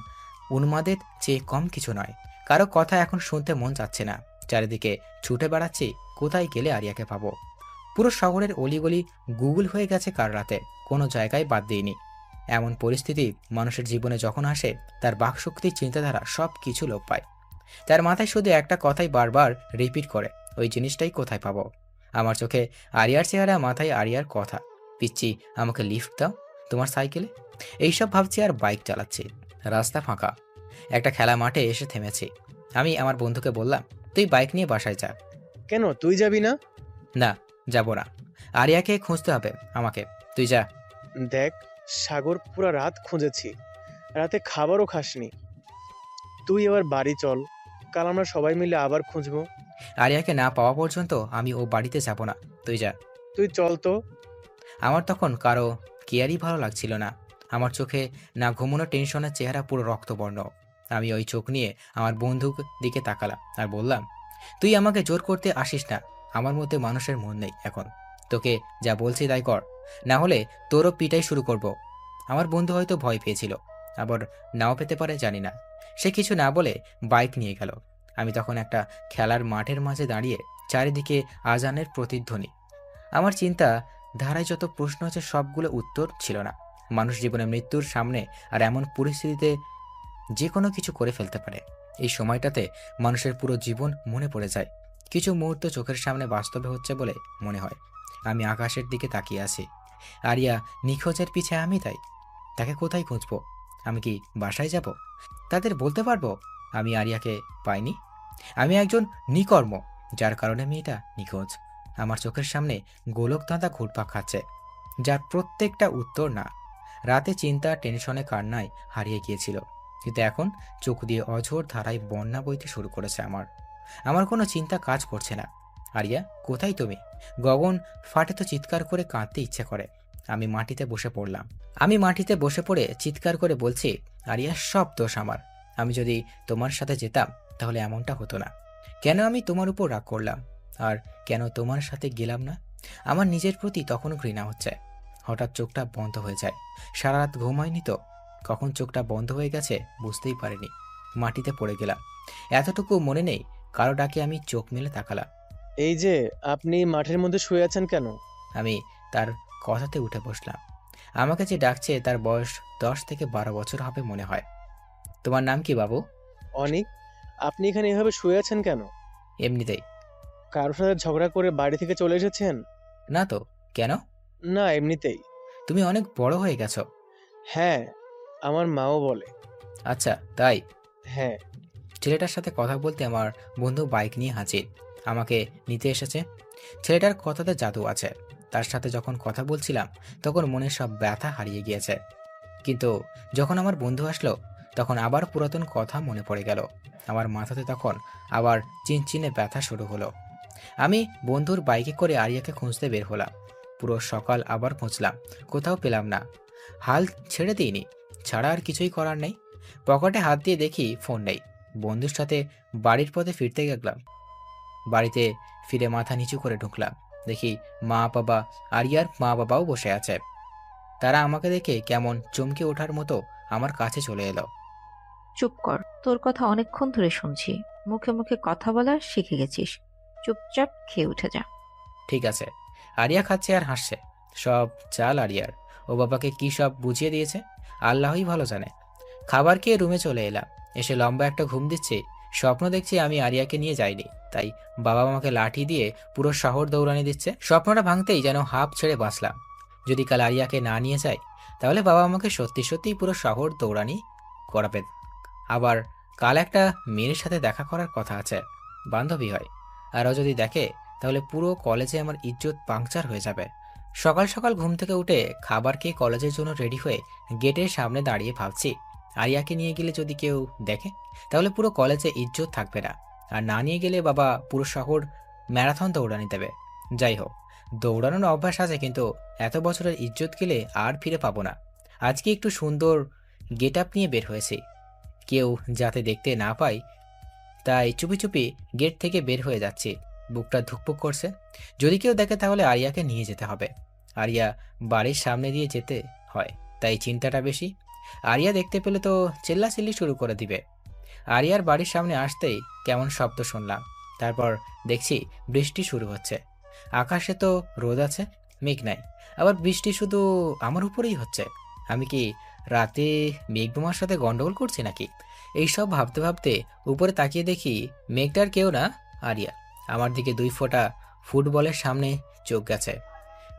উন্মাদের চেয়ে কম কিছু নয়। কারো কথা এখন শুনতে মন চাচ্ছে না। চারিদিকে ছুটে বেড়াচ্ছি, কোথায় গেলে আরিয়াকে পাবো। পুরো শহরের অলিগলি গুগল হয়ে গেছে কার রাতে, কোনো জায়গায় বাদ দিইনি। এমন পরিস্থিতি মানুষের জীবনে যখন আসে তার বাকশক্তির চিন্তাধারা সব কিছু লোপ পায়। তার মাথায় শুধু একটা কথাই বারবার রিপিট করে, ওই জিনিসটাই কোথায় পাবো। আমার চোখে আরিয়ার চেহারা, মাথায় আরিয়ার কথা। পিচ্ছি, আমাকে লিফট দাও তোমার সাইকেলে। এইসব ভাবছি আর বাইক চালাচ্ছি। রাস্তা ফাঁকা। একটা খেলা মাঠে এসে থেমেছি। আমি আমার বন্ধুকে বললাম, তুই বাইক নিয়ে বাসায় যা। কেন, তুই যাবি না? না, যাব না। আরিয়াকে খুঁজতে হবে আমাকে, তুই যা। দেখ, সাগর পুরা রাত খুঁজেছি, রাতে খাবারও খাসনি। তুই এবার বাড়ি চল, কাল আমরা সবাই মিলে আবার খুঁজবো। আরিয়াকে না পাওয়া পর্যন্ত আমি ও বাড়িতে যাব না, তুই যা। তুই চল তো। আমার তখন কারো কেয়ারই ভালো লাগছিল না। আমার চোখে না ঘুমানো টেনশনের চেহারা পুরো রক্তবর্ণ। আমি ওই চোখ নিয়ে আমার বন্ধুর দিকে তাকালাম আর বললাম, তুই আমাকে জোর করতে আসিস না। আমার মধ্যে মানুষের মন নেই এখন। তোকে যা বলছি তাই কর, না হলে তোরও পিটাই শুরু করব। আমার বন্ধু হয়তো ভয় পেয়েছিল, আবার নাও পেতে পারে, জানি না। সে কিছু না বলে বাইক নিয়ে গেল। আমি তখন একটা খেলার মাঠের মাঝে দাঁড়িয়ে, চারিদিকে আজানের প্রতিধ্বনি। আমার চিন্তা ধারায় যত প্রশ্ন আছে সবগুলো উত্তর ছিল না। মানুষ জীবনে মৃত্যুর সামনে আর এমন পরিস্থিতিতে যে কোনো কিছু করে ফেলতে পারে। এই সময়টাতে মানুষের পুরো জীবন মনে পড়ে যায়। কিছু মুহূর্ত চোখের সামনে বাস্তবে হচ্ছে বলে মনে হয়। আমি আকাশের দিকে তাকিয়ে আছি। আরিয়া নিখোঁজের পিছে আমি, তাই তাকে কোথায় খুঁজবো? আমি কি বাসায় যাব? তাদের বলতে পারবো আমি আরিয়াকে পাইনি? আমি একজন নিকর্ম, যার কারণে মেয়েটা নিখোঁজ। আমার চোখের সামনে গোলক ধাঁধা ঘুরপাক খাচ্ছে, যার প্রত্যেকটা উত্তর না। রাতে চিন্তা, টেনশনে, কান্নায় হারিয়ে গিয়েছিল, কিন্তু এখন চোখ দিয়ে অঝোর ধারায় বন্যা বইতে শুরু করেছে আমার। আমার কোনো চিন্তা কাজ করছে না। আরিয়া, কোথায় তুমি? গগন ফাটে তো চিৎকার করে কাঁদতে ইচ্ছে করে। আমি মাটিতে বসে পড়লাম। আমি মাটিতে বসে পড়ে চিৎকার করে বলছি, আরিয়া, সব দোষ আমার। আমি যদি তোমার সাথে যেতাম তাহলে এমনটা হতো না। কেন আমি তোমার উপর রাগ করলাম, আর কেন তোমার সাথে গেলাম না? আমার নিজের প্রতি তখনও ঘৃণা হচ্ছে। হঠাৎ চোখটা বন্ধ হয়ে যায়। সারা রাত ঘুমায়নি তো, কখন চোখটা বন্ধ হয়ে গেছে বুঝতেই পারিনি। মাটিতে পড়ে গেলাম। এতটুকু মনে নেই কারো ডাকে আমি চোখ মেলে তাকালাম। এই যে, আপনি মাঠের মধ্যে শুয়ে আছেন কেন? আমি তার কথাতে উঠে বসলাম। আমাকে যে ডাকছে তার বয়স 10 থেকে 12 বছর হবে মনে হয়। তোমার নাম কি বাবু? অনিক। আপনি এখানে এভাবে শুয়ে আছেন কেন? এমনিতেই। কারোর সাথে ঝগড়া করে বাড়ি থেকে চলে এসেছেন? না তো, কেন? না, এমনিতেই। তুমি অনেক বড় হয়ে গেছো। হ্যাঁ, আমার মাও বলে। আচ্ছা, তাই? হ্যাঁ। ছেলেটার সাথে কথা বলতে আমার বন্ধু বাইক নিয়ে হাজির, আমাকে নিতে এসেছে। ছেলেটার কথাতে জাদু আছে। তার সাথে যখন কথা বলছিলাম তখন মনের সব ব্যথা হারিয়ে গিয়েছে। কিন্তু যখন আমার বন্ধু আসলো তখন আবার পুরাতন কথা মনে পড়ে গেল। আমার মাথাতে তখন আবার চিনচিনে ব্যথা শুরু হলো। আমি বন্ধুর বাইকে করে আরিয়াকে খুঁজতে বের হলাম। পুরো সকাল আবার খুঁজলাম, কোথাও পেলাম না। হাল ছেড়ে দিইনি, ছাড়া আর কিছুই করার নেই। পকেটে হাত দিয়ে দেখি ফোন নেই। বন্ধুর সাথে বাড়ির পথে ফিরতে গেলাম। বাড়িতে ফিরে মাথা নিচু করে ঢুকলাম। দেখি মা বাবা, আরিয়ার মা বাবাও বসে আছে। তারা আমাকে দেখে কেমন চমকে ওঠার মতো আমার কাছে চলে এলো। চুপ কর, তোর কথা অনেকক্ষণ ধরে শুনছি। মুখে মুখে কথা বলা শিখে গেছিস। চুপচাপ খেয়ে উঠে যা। ঠিক আছে। আরিয়া খাচ্ছে আর হাসছে। সব চাল আরিয়ার। ও বাবাকে কি সব বুঝিয়ে দিয়েছে আল্লাহই ভালো জানে। খাবার খেয়ে রুমে চলে এলাম। এসে লম্বা একটা ঘুম দিচ্ছি। স্বপ্ন দেখছি আমি আরিয়াকে নিয়ে যাইনি, তাই বাবা আমাকে লাঠি দিয়ে পুরো শহর দৌড়ানি দিচ্ছে। স্বপ্নটা ভাঙতেই যেন হাঁপ ছেড়ে বাঁচলাম। যদি কাল আরিয়াকে না নিয়ে যাই তাহলে বাবা আমাকে সত্যি সত্যিই পুরো শহর দৌড়ানি করাবেন। আবার কাল একটা মেয়ের সাথে দেখা করার কথা আছে, বান্ধবী হয়। আরও যদি দেখে তাহলে পুরো কলেজে আমার ইজ্জত পাংচার হয়ে যাবে। সকাল সকাল ঘুম থেকে উঠে খাবার খেয়ে কলেজের জন্য রেডি হয়ে গেটের সামনে দাঁড়িয়ে ভাবছি, আরিয়াকে নিয়ে গেলে যদি কেউ দেখে তাহলে পুরো কলেজে ইজ্জত থাকবে না, আর না নিয়ে গেলে বাবা পুরো শহর ম্যারাথন দৌড়ানি দেবে। যাই হোক, দৌড়ানোর অভ্যাস আছে, কিন্তু এত বছরের ইজ্জত গেলে আর ফিরে পাবো না। আজকে একটু সুন্দর গেট আপ নিয়ে বের হয়েছি, কেউ যাতে দেখতে না পায়, তাই চুপি চুপি গেট থেকে বের হয়ে যাচ্ছি। বুকটা ধুকপুক করছে। যদি কেউ দেখে তাহলে আরিয়াকে নিয়ে যেতে হবে। আরিয়া বাড়ির সামনে দিয়ে যেতে হয়, তাই চিন্তাটা বেশি। আরিয়া দেখতে পেলে তো চিল্লাচিল্লি শুরু করে দিবে। আরিয়ার বাড়ির সামনে আসতেই কেমন শব্দ শুনলাম। তারপর দেখছি বৃষ্টি শুরু হচ্ছে। আকাশে তো রোদ আছে, মেঘ নাই। আবার বৃষ্টি শুধু আমার উপরেই হচ্ছে। আমি কি রাতে মেঘবোমার সাথে গন্ডগোল করছি নাকি? এইসব ভাবতে ভাবতে উপরে তাকিয়ে দেখি মেঘটার কেউ না, আরিয়া। আমার দিকে 2 ফোঁটা ফুটবলের সামনে চোখ গেছে।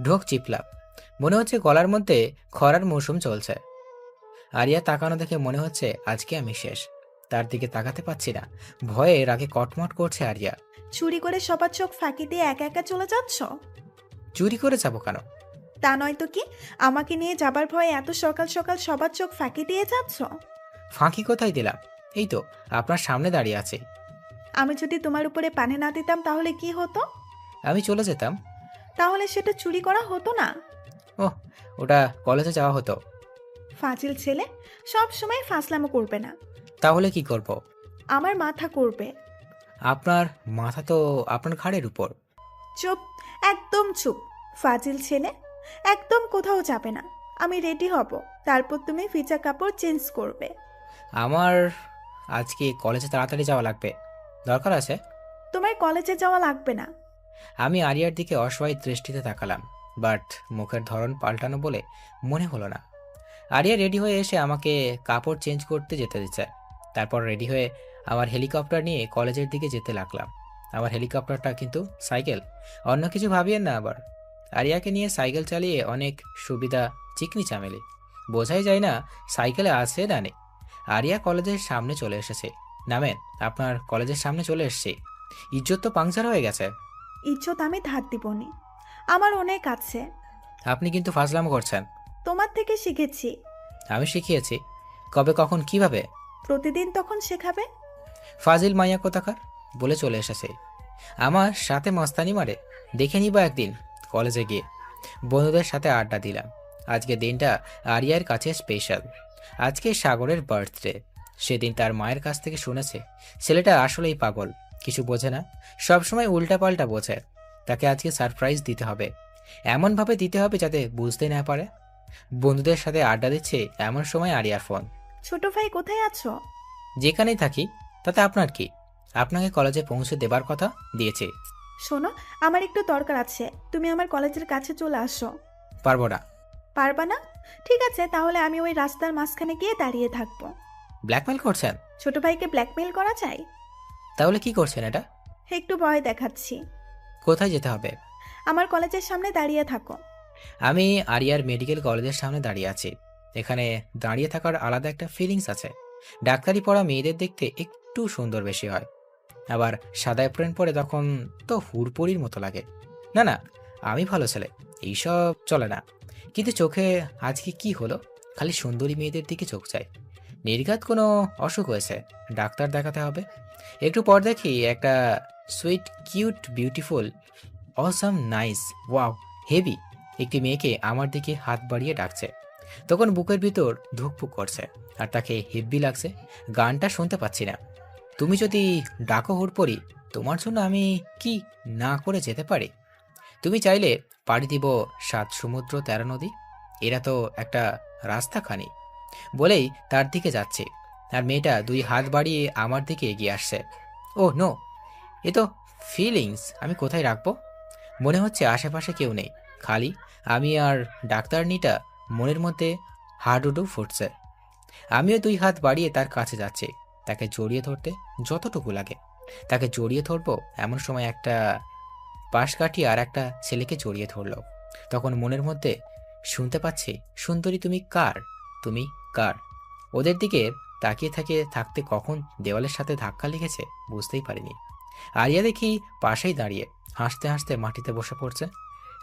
ঢোক চিপলাম। মনে হচ্ছে গলার মধ্যে খরার মৌসুম চলছে। আরিয়া তাকানো দেখে মনে হচ্ছে আজকে আমি শেষ। তার দিকে তাকাতে পাচ্ছি না, ভয়ে রাগে কটমট করছে আরিয়া। চুরি করে সবার চোখ ফাঁকি দিয়ে একা একা চলে যাচ্ছ? চুরি করে যাবো কেন? তা নয় তো কি, আমাকে নিয়ে যাবার ভয়ে এত সকাল সকাল সবার চোখ ফাঁকি দিয়ে যাচ্ছ? ফাঁকি কোথায় দিলাম? এই তো আপনার সামনে দাঁড়িয়ে আছে। আমি যদি তোমার উপরে পানি না দিতাম তাহলে কি হতো? আমি চলে যেতাম। তাহলে সেটা চুরি করা হতো না? ওহ, ওটা কলেজে যাওয়া হতো। ফাজিল ছেলে, সব সময় ফাজলামো করবে না। তাহলে কি করব? আমার মাথা করবে। আপনার মাথা তো আপনার ঘাড়ের উপর। চুপ, একদম চুপ। ফাজিল ছেলে, একদম কোথাও যাবে না। আমি রেডি হব, তারপর তুমি ভিজা কাপড় চেঞ্জ করবে। আমার আজকে কলেজে তাড়াতাড়ি যাওয়া লাগবে, দরকার আছে। তোমার কলেজে যাওয়া লাগবে না। আমি আরিয়ার দিকে অসহায় দৃষ্টিতে তাকালাম, বাট মুখের ধরন পাল্টানো বলে মনে হলো না। আরিয়া রেডি হয়ে এসে আমাকে কাপড় চেঞ্জ করতে যেতে দিচ্ছে। তারপর রেডি হয়ে আমার হেলিকপ্টার নিয়ে কলেজের দিকে যেতে লাগলাম। আমার হেলিকপ্টারটা কিন্তু সাইকেল, অন্য কিছু ভাবিয়েন না আবার। আরিয়াকে নিয়ে সাইকেল চালিয়ে অনেক সুবিধা, চিকনি চামেলি, বোঝাই যায় না সাইকেলে আছে না নেই। আরিয়া কলেজের সামনে চলে এসেছে। নামেন, আপনার কলেজের সামনে চলে এসেছি। ইজ্জত তো পাংচার হয়ে গেছে। ইজ্জত আমি ধার দিবনি, আমার অনেক আছে। আপনি কিন্তু ফাজলামো করছেন। তোমার থেকে শিখেছি। আমি শিখিয়েছি? কবে, কখন, কিভাবে? প্রতিদিন তখন শেখাবে। ফাজিল মাইয়া কোথাকার, বলে চলে এসেছে। আমার সাথে মস্তানি মারে, দেখে নিবা একদিন কলেজে গিয়ে। বন্ধুদের সাথে আড্ডা দিলাম। আজকে দিনটা আরিয়ার কাছে স্পেশাল। আজকে সাগরের বার্থডে। সেদিন তার মায়ের কাছ থেকে শুনেছে ছেলেটা আসলেই পাগল, কিছু বোঝে না, সবসময় উল্টাপাল্টা বোঝে। তাকে আজকে সারপ্রাইজ দিতে হবে, এমনভাবে দিতে হবে যাতে বুঝতে না পারে। বন্ধুদের সাথে আড্ডা দিচ্ছে এমন সময় আরিয়ার ফোন। ছোট ভাই কোথায় আছো? যেখানেই থাকি তাতে আপনার কি? আপনাকে কলেজে পৌঁছে দেবার কথা দিয়েছে। শোনো, আমার একটু দরকার আছে, তুমি আমার কলেজের কাছে চলে আসো। পারবো না। পারবা না? ঠিক আছে, তাহলে আমি ওই রাস্তার মাঝখানে গিয়ে দাঁড়িয়ে থাকবো। ব্ল্যাকমেল করছেন? ছোট ভাইকে ব্ল্যাকমেইল করা যায়? তাহলে কি করছেন এটা? একটু ভয় দেখাচ্ছি। কোথায় যেতে হবে? আমার কলেজের সামনে দাঁড়িয়ে থাকো। আমি আরিয়ার মেডিকেল কলেজের সামনে দাঁড়িয়ে আছি। এখানে দাঁড়িয়ে থাকার আলাদা একটা ফিলিংস আছে। ডাক্তারি পড়া মেয়েদের দেখতে একটু সুন্দর বেশি হয়, আবার সাদা অ্যাপ্রন পরে তখন তো হুড়পড়ির মতো লাগে। না না, আমি ভালো ছেলে, এইসব চলে না। কিন্তু চোখে আজকে কি হলো? খালি সুন্দরী মেয়েদের দিকে চোখ যায়। নির্ঘাত কোনো অসুখ হয়েছে, ডাক্তার দেখাতে হবে। একটু পর দেখি একটা sweet, cute, beautiful, awesome, nice, wow, heavy একটি মেয়েকে আমার দিকে হাত বাড়িয়ে ডাকছে। তখন বুকের ভিতর ধুকপুক করছে আর তাকে হেব্বি লাগছে। গানটা শুনতে পাচ্ছি না। তুমি যদি ডাকো হুড়পড়ি, তোমার জন্য আমি কি না করে যেতে পারি? তুমি চাইলে পাড়ি দিব 7 সমুদ্র 13 নদী, এরা তো একটা রাস্তাখানি। বলেই তার দিকে যাচ্ছে আর মেয়েটা 2 হাত বাড়িয়ে আমার দিকে এগিয়ে আসছে। ও নো, এ তো ফিলিংস, আমি কোথায় রাখবো? মনে হচ্ছে আশেপাশে কেউ নেই, খালি আমি আর ডাক্তারনিটা। মনের মধ্যে হাডুডু ফুটছে। আমিও 2 হাত বাড়িয়ে তার কাছে যাচ্ছি, তাকে জড়িয়ে ধরতে যতটুকু লাগে। তাকে জড়িয়ে ধরবো এমন সময় একটা পাশ কাটিয়ে আর একটা ছেলেকে জড়িয়ে ধরলো। তখন মনের মধ্যে শুনতে পাচ্ছি, সুন্দরী তুমি কার, তুমি কার? ওদের দিকে তাকিয়ে থাকতে কখন দেওয়ালের সাথে ধাক্কা লেগেছে বুঝতেই পারিনি। আরিয়া দেখি পাশেই দাঁড়িয়ে হাসতে হাসতে মাটিতে বসে পড়ছে।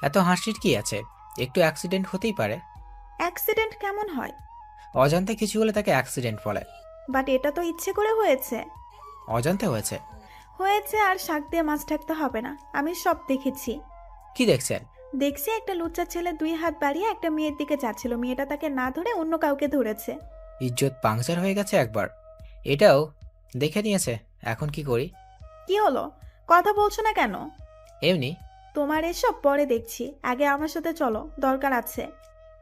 এত হাসির কি আছে? একটু অ্যাক্সিডেন্ট হতেই পারে। অ্যাক্সিডেন্ট কেমন হয়? অজান্তে কিছু হলে তাকে অ্যাক্সিডেন্ট বলে। বাট এটা তো ইচ্ছে করে হয়েছে। অজান্তে হয়েছে। হয়েছে আর শাক দিয়ে মাছ ঢাকতে হবে না, আমি সব দেখেছি। কি দেখছেন? দেখছি একটা লুচ্চা ছেলে 2 হাত বাড়িয়ে একটা মেয়ের দিকে যাচ্ছিল, মেয়েটা তাকে না ধরে অন্য কাউকে ধরেছে। ইজ্জত পাংচার হয়ে গেছে একবার। এটাও দেখে নিয়েছে, এখন কি করি? কি হলো, কথা বলছো না কেন? এমনি। তোমার এসব পরে দেখছি, আগে আমার সাথে চলো, দরকার আছে।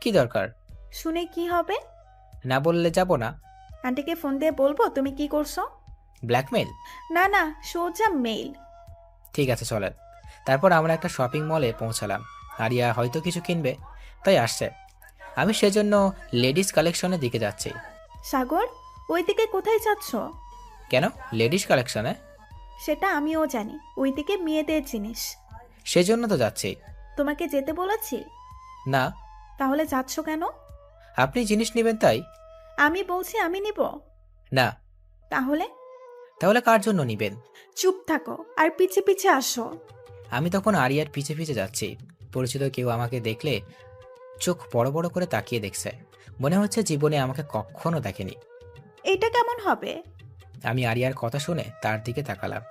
কি দরকার? শুনে কি হবে? না বললে যাব না। আন্টিকে ফোন দিয়ে বলবো তুমি কি করছো? ব্ল্যাকমেল? না না, সোজা মেইল। ঠিক আছে চলেন। তারপর আমরা একটা শপিং মলে পৌঁছালাম। আরিয়া হয়তো কিছু কিনবে, তাই আসছে। আমি সেজন্য লেডিস কালেকশনের দিকে যাচ্ছি। সাগর, ওইদিকে কোথায় যাচ্ছ? কেন লেডিস কালেকশনে? সেটা আমিও জানি, ওইদিকে মেয়েদের জিনিস। সেজন্য তো যাচ্ছি। তোমাকে যেতে বলেছি? না। তাহলে যাচ্ছ কেন? আপনি জিনিস নেবেন তাই? আমি বলছি আমি নিব। না। তাহলে? তাহলে কার জন্য নিবেন? চুপ থাকো আর পিছে পিছে আসো। আমি তখন আরিয়ার পিছে পিছে যাচ্ছি। পরিচিত কেউ আমাকে দেখলে চোখ বড় বড় করে তাকিয়ে দেখছে। মনে হচ্ছে জীবনে আমাকে কখনো দেখেনি। এটা কেমন হবে? আমি আরিয়ার কথা শুনে তার দিকে তাকালাম।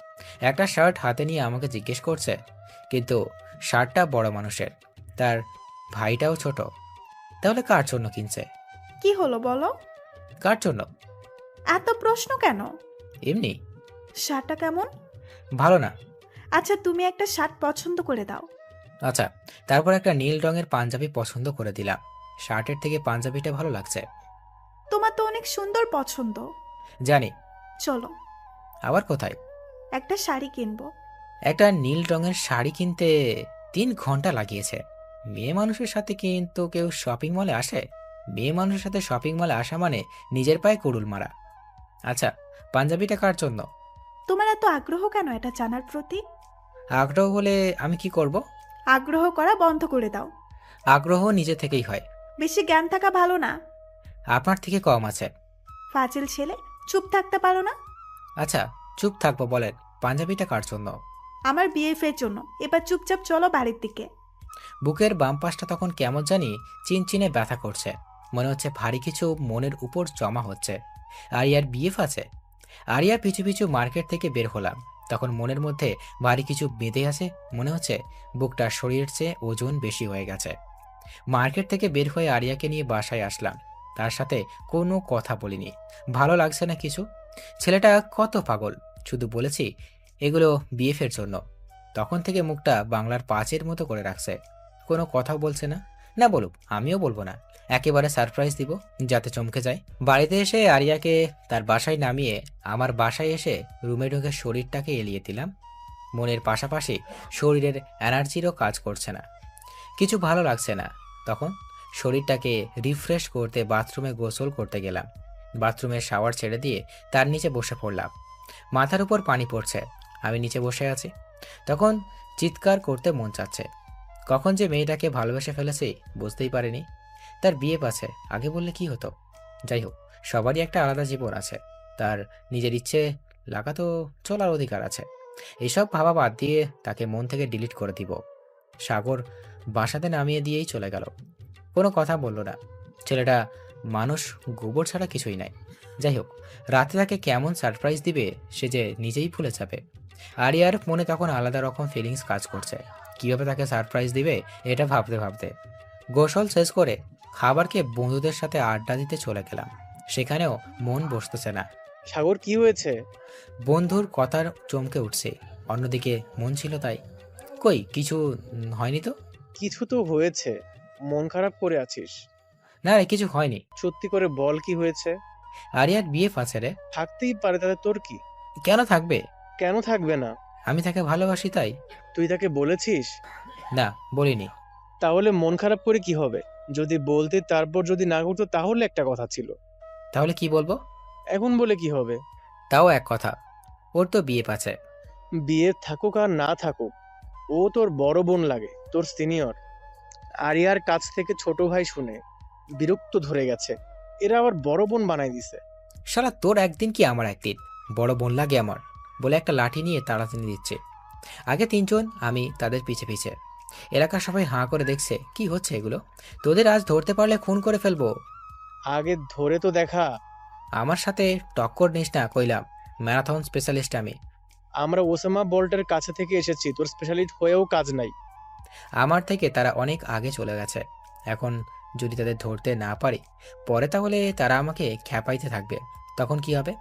একটা শার্ট হাতে নিয়ে আমাকে জিজ্ঞেস করছে, কিন্তু শার্টটা বড় মানুষের, তার ভাইটাও ছোট। তাহলে কার জন্য কিনছে? কি হলো বলো? কার জন্য? এত প্রশ্ন কেন? এমনি। শার্টটা কেমন? ভালো না। আচ্ছা তুমি একটা শার্ট পছন্দ করে দাও। আচ্ছা, তারপর একটা নীল রঙের পাঞ্জাবি পছন্দ করে দিলাম। শার্টের থেকে পাঞ্জাবিটা ভালো লাগছে। তোমার তো অনেক সুন্দর পছন্দ। জানি। চলো। আবার কোথায়? একটা শাড়ি কিনবো। একটা নীল রঙের শাড়ি কিনতে 3 ঘন্টা লাগিয়েছে। মেয়ে মানুষের সাথে কিন্তু কেউ শপিং মলে আসে? মেয়ে মানুষের সাথে শপিং মলে আসা মানে নিজের পায়ে কুড়ুল মারা। আচ্ছা, পাঞ্জাবিটা কার জন্য? তোমার এত আগ্রহ কেন এটা জানার প্রতি? আগ্রহ হলে আমি কি করব? আগ্রহ করা বন্ধ করে দাও। আগ্রহ নিজে থেকেই হয়। বেশি জ্ঞান থাকা ভালো না। আপনার থেকে কম আছে। ফাজিল ছেলে, চুপ থাকতে পারো না? আচ্ছা, চুপ থাকবো। বলেন, পাঞ্জাবিটা কার জন্য? আমার বিএফের জন্য। এবার চুপচাপ চলো বাড়ির দিকে। বুকের বাম পাশটা তখন কেমন জানি চিনচিনে ব্যথা করছে। মনে হচ্ছে ভারী কিছু মনের উপর জমা হচ্ছে। আরিয়ার বিএফ আছে। আরিয়ার পিছু পিছু মার্কেট থেকে বের হলাম। তখন মনের মধ্যে ভারী কিছু বেঁধে আছে। মনে হচ্ছে বুকটা শরীরের চেয়ে ওজন বেশি হয়ে গেছে। মার্কেট থেকে বের হয়ে আরিয়াকে নিয়ে বাসায় আসলাম। তার সাথে কোনো কথা বলিনি। ভালো লাগছে না কিছু। ছেলেটা কত পাগল। শুধু বলেছি এগুলো বিএফের জন্য। তখন থেকে মুখটা বাংলার 5-এর মতো করে রাখছে। কোনো কথাও বলছে না। না বলুক, আমিও বলবো না। একেবারে সারপ্রাইজ দিব, যাতে চমকে যায়। বাড়িতে এসে আরিয়াকে তার বাসায় নামিয়ে আমার বাসায় এসে রুমে ঢুকে শরীরটাকে এলিয়ে দিলাম। মনের পাশাপাশি শরীরের এনার্জিরও কাজ করছে না, কিছু ভালো লাগছে না। তখন শরীরটাকে রিফ্রেশ করতে বাথরুমে গোসল করতে গেলাম। বাথরুমের শাওয়ার ছেড়ে দিয়ে তার নিচে বসে পড়লাম। মাথার উপর পানি পড়ছে, আমি নিচে বসে আছি। তখন চিৎকার করতে মন চাচ্ছে। কখন যে মেয়েটাকে ভালোবেসে ফেলেছি বুঝতেই পারিনি। তার বিয়ে আছে, আগে বললে কি হতো। যাই হোক, সবারই একটা আলাদা জীবন আছে, তার নিজের ইচ্ছে লাগা তো চলার অধিকার আছে। এসব ভাবা বাদ দিয়ে তাকে মন থেকে ডিলিট করে দিব। সাগর বাসাতে নামিয়ে দিয়েই চলে গেল। কোনো কথা বলল না। ছেলেটা মানুষ গোবর ছাড়া কিছুই নাই। যাই হোক, রাতে তাকে কেমন সারপ্রাইজ দিবে সে যে নিজেই ভুলে যাবে। আরিয়ার মনে তখন আলাদা রকম ফিলিংস কাজ করছে। কীভাবে তাকে সারপ্রাইজ দিবে এটা ভাবতে ভাবতে গোসল শেষ করে খাবার খেয়ে বন্ধুদের সাথে আড্ডা দিতে চলে গেলাম। সেখানেও মন বসতেছে না। সাগর, কি হয়েছে? বন্ধুর কথার চমকে উঠছে, অন্যদিকে মন ছিল তাই। কই কিছু হয়নি তো। কিছু তো হয়েছে, মন খারাপ করে আছিস। না রে, কিছু হয়নি। সত্যি করে বল, কি হয়েছে? আরিয়ার বিয়ে আছে রে। থাকতেই পারে, তাতে তোর কি? কেন থাকবে? কেন থাকবে না? আমি তাকে ভালোবাসি তাই। তুই তাকে বলেছিস? না, বলিনি। তাহলে মন খারাপ করে কি হবে? যদি বলতে, তারপর যদি না করতো তাহলে একটা কথা ছিল। তাহলে কি বলবো? এখন বলে কি হবে? তাও এক কথা, ওর তো বিয়ে আছে। বিয়ে থাকুক আর না থাকুক, ও তোর বড় বোন লাগে, তোর সিনিয়র। আরিয়ার কাছ থেকে ছোট ভাই শুনে বিরক্ত ধরে গেছে, এরা আবার বড় বোন বানাই দিছে। শালা তোর একদিন কি আমার একদিন, বড় বোন লাগে আমার বলে একটা লাঠি নিয়ে তাড়াতাড়ি দিচ্ছে। আগে তিনজন, আমি তাদের পিছে পিছে। এলাকার সবাই হাঁ করে দেখছে কি হচ্ছে এগুলো। তোদের আজ ধরতে পারলে খুন করে ফেলবো। আগে ধরে তো দেখা। আমার সাথে টক্কর নিস না কইলাম, ম্যারাথন স্পেশালিস্ট আমি। আমরা ওসামা বোল্টের কাছে থেকে এসেছি, তোর স্পেশালিস্ট হয়েও কাজ নাই। আমার থেকে তারা অনেক আগে চলে গেছে। এখন যদি তাদের ধরতে না পারি পরে, তাহলে তারা আমাকে খ্যাপাইতে থাকবে। তখন কি হবে?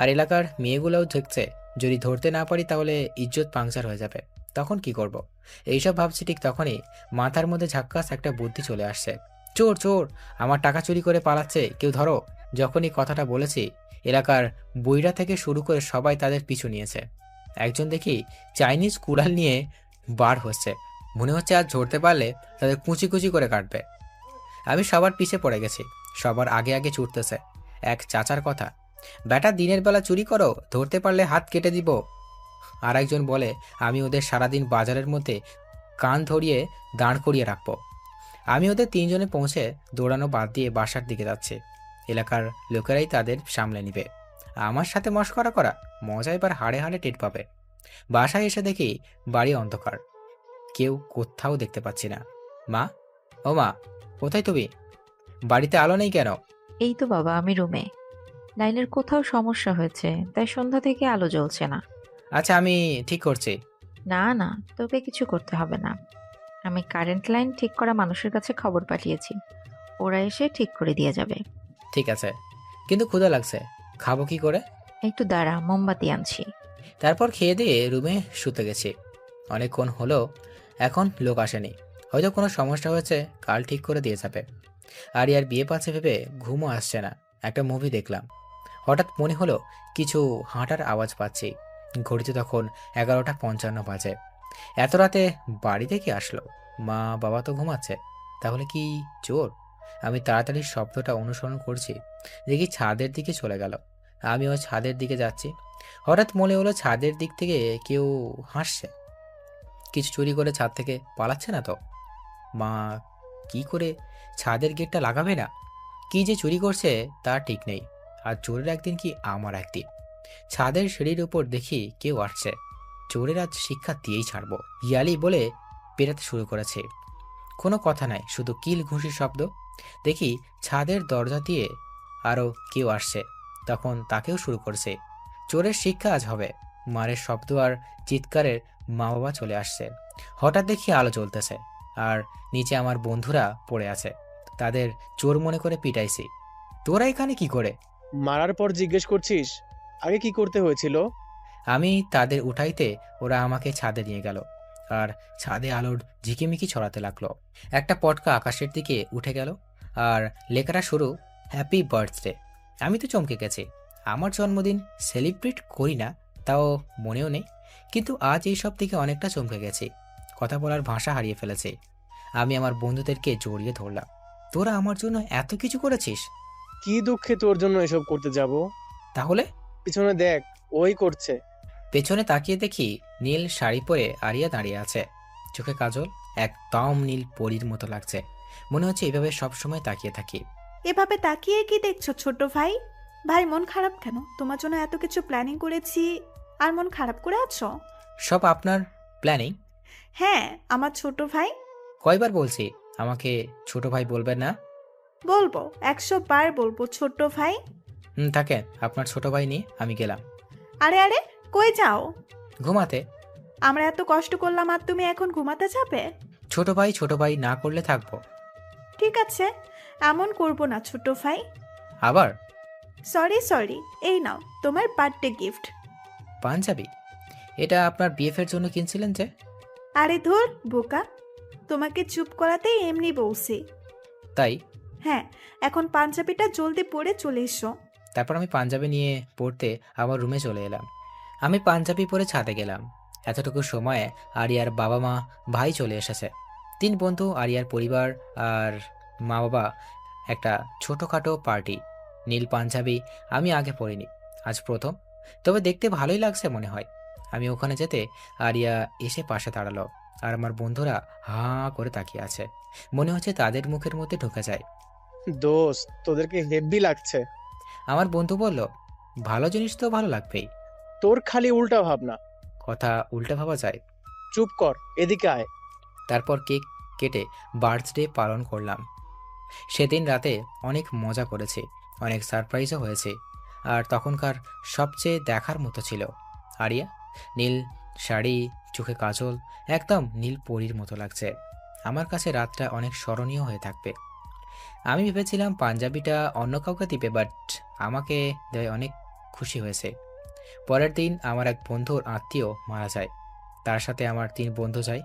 আর এলাকার মেয়েগুলোও দেখছে, যদি ধরতে না পারি তাহলে ইজ্জত পাংচার হয়ে যাবে। তখন কি করব? এইসব ভাবছি, ঠিক তখনই মাথার মধ্যে ঝাক্কাস একটা বুদ্ধি চলে আসছে। চোর চোর, আমার টাকা চুরি করে পালাচ্ছে, কেউ ধরো। যখনই কথাটা বলেছি, এলাকার বুইড়া থেকে শুরু করে সবাই তাদের পিছু নিয়েছে। একজন দেখি চাইনিজ কুড়াল নিয়ে বার হচ্ছে, মনে হচ্ছে আজ ধরতে পারলে তাদের কুচি কুচি করে কাটবে। আমি সবার পিছে পড়ে গেছি, সবার আগে আগে ছুটতেছে। এক চাচার কথা, বেটা দিনের বেলা চুরি করো, ধরতে পারলে হাত কেটে দিব। আর একজন বলে আমি ওদের সারাদিন বাজারের মধ্যে কান ধরিয়ে দাঁড় করিয়ে রাখবো। আমি ওদের তিনজনে পৌঁছে দৌড়ানো বাদ দিয়ে বাসার দিকে যাচ্ছি। এলাকার লোকেরাই তাদের সামলে নিবে। আমার সাথে মশকরা করা মজা এবার হাড়ে হাড়ে টের পাবে। বাসায় এসে দেখি বাড়ি অন্ধকার, কেউ কোথাও দেখতে পাচ্ছি না। মা, ও মা, কোথায় তুমি? বাড়িতে আলো নেই কেন? এই তো বাবা, আমি রুমে। লাইনের কোথাও সমস্যা হয়েছে, তাই সন্ধ্যা থেকে আলো জ্বলছে না। আচ্ছা, আমি ঠিক করছি। না না, তোকে কিছু করতে হবে না। আমি কারেন্ট লাইন ঠিক করা মানুষের কাছে খবর পাঠিয়েছি, ওরা এসে ঠিক করে দিয়ে যাবে। ঠিক আছে, কিন্তু ক্ষুধা লাগছে, খাবো কি করে? একটু দাঁড়া, মোমবাতি আনছি। তারপর খেয়ে দিয়ে রুমে শুতে গেছি। অনেকক্ষণ হলো, এখন লোক আসেনি। হয়তো কোনো সমস্যা হয়েছে, কাল ঠিক করে দিয়ে যাবে। আর বিয়ে পাচ্ছে ভেবে ঘুমও আসছে না। একটা মুভি দেখলাম, হঠাৎ মনে হলো কিছু হাঁটার আওয়াজ পাচ্ছি। ঘড়িতে তখন 11:55 বাজে। এত রাতে বাড়িতে কি আসলো? মা বাবা তো ঘুমাচ্ছে, তাহলে কি চোর? আমি তাড়াতাড়ি শব্দটা অনুসরণ করছি, দেখি ছাদের দিকে চলে গেল। আমিও ছাদের দিকে যাচ্ছি। হঠাৎ মনে হলো ছাদের দিক থেকে কেউ হাসছে। কিছু চুরি করে ছাদ থেকে পালাচ্ছে না তো? মা কি করে ছাদের গেটটা লাগাবে না? কি যে চুরি করছে তা ঠিক নেই। আর চোরের একদিন কি আমার একদিন। ছাদের সিঁড়ির উপর দেখি কেউ আসছে। চোরের আজ শিক্ষা দিয়েই ছাড়বো, ইয়ালি বলে পেরাতে শুরু করেছে। কোনো কথা নাই, শুধু কিল ঘুষির শব্দ। দেখি ছাদের দরজা দিয়ে আরও কেউ আসছে, তখন তাকেও শুরু করছে। চোরের শিক্ষা আজ হবে। মারের শব্দ আর চিৎকারের মা বাবা চলে আসছে। হঠাৎ দেখি আলো জ্বলতেছে, আর নিচে আমার বন্ধুরা পড়ে আছে। তাদের চোর মনে করে পিটাইছি। তোরা এখানে কি করে? মারার পর জিজ্ঞেস করছিস আগে কি করতে হয়েছিল? আমি তাদের উঠাইতে ওরা আমাকে ছাদে নিয়ে গেল, আর ছাদে আলোর ঝিকিমিকি ছড়াতে লাগলো। একটা পটকা আকাশের দিকে উঠে গেল, আর লেখাটা শুরু, হ্যাপি বার্থডে। আমি তো চমকে গেছি। আমার জন্মদিন সেলিব্রেট করি না, তাও মনেও নেই, কিন্তু আজ এই সব থেকে অনেকটা চমকে গেছি। কথা বলার ভাষা হারিয়ে ফেলেছি। আমি আমার বন্ধুদেরকে জড়িয়ে ধরলাম। তোরা আমার জন্য এত কিছু করেছিস? কি দুঃখে তোর জন্য এসব করতে যাব? তাহলে? পিছনে দেখ, ওই করছে। পেছনে তাকিয়ে দেখি নীল শাড়ি পরে আরিয়া দাঁড়িয়ে আছে। চোখে কাজল, একদম নীল পরীর মতো লাগছে। মনে হচ্ছে এইভাবে সবসময় তাকিয়ে থাকি। এভাবে তাকিয়ে কি দেখছো ছোট ভাই? ভাই মন খারাপ কেন? তোমার জন্য এত কিছু প্ল্যানিং করেছি আর মন খারাপ করে আছো? সব আপনার প্ল্যানিং? হ্যাঁ, আমার ছোট ভাই। কয়বার বলছি আমাকে ছোট ভাই বলবেন না? বলবো, 100 বার বলবো ছোট্ট ভাই। থাকেন, আপনার ছোট ভাই নিয়ে আমি গেলাম। আরে আরে, কই যাও? ঘুমাতে। আমরা এত কষ্ট করলাম আর তুমি এখন ঘুমাতে যাবে? ছোট ভাই না করলে থাকবো। ঠিক আছে, এমন করবো না ছোট্ট ভাই। আবার? সরি সরি, এই নাও তোমার বার্থডে গিফট। পাঞ্জাবি? এটা আপনার বিএফের জন্য কিনছিলেন যে? আরে ধুর বোকা, তোমাকে চুপ করাতেই এমনি বলছি। তাই? হ্যাঁ, এখন পাঞ্জাবিটা জলদি পরে চলে এসো। তারপর আমি পাঞ্জাবি নিয়ে পড়তে আমার রুমে চলে এলাম। আমি পাঞ্জাবি পরে ছাদে গেলাম। এতটুকু সময়ে আরিয়ার বাবা মা ভাই চলে এসেছে। 3 বন্ধু, আরিয়ার পরিবার আর মা বাবা। একটা ছোটোখাটো পার্টি। নীল পাঞ্জাবি আমি আগে পরিনি, আজ প্রথম। তবে দেখতে ভালোই লাগছে মনে হয়। আমি ওখানে যেতে আরিয়া এসে পাশে দাঁড়ালো আর আমার বন্ধুরা হাঁ করে তাকিয়ে আছে। মনে হচ্ছে তাদের মুখের মধ্যে ঢুকে যায়। দোস্ত, তোদেরকে হেব্বি লাগছে। আমার বন্ধু বলল, ভালো জিনিস তো ভালো লাগবেই। তোর খালি উল্টা ভাবনা। কথা উল্টা ভাবা যায়? চুপ কর, এদিকে আয়। তারপর কেক কেটে বার্থডে পালন করলাম। সেদিন রাতে অনেক মজা করেছি, অনেক সারপ্রাইজও হয়েছে। আর তখনকার সবচেয়ে দেখার মতো ছিল আরিয়া। নীল শাড়ি, চোখে কাজল, একদম নীল পরীর মতো লাগছে। আমার কাছে রাতটা অনেক স্মরণীয় হয়ে থাকবে। আমি ভেবেছিলাম পাঞ্জাবিটা অন্য কাউকে দিবে, বাট আমাকে দেয়, অনেক খুশি হয়েছে। পরের দিন আমার এক বন্ধুর আত্মীয় মারা যায়। তার সাথে আমার 3 বন্ধু যায়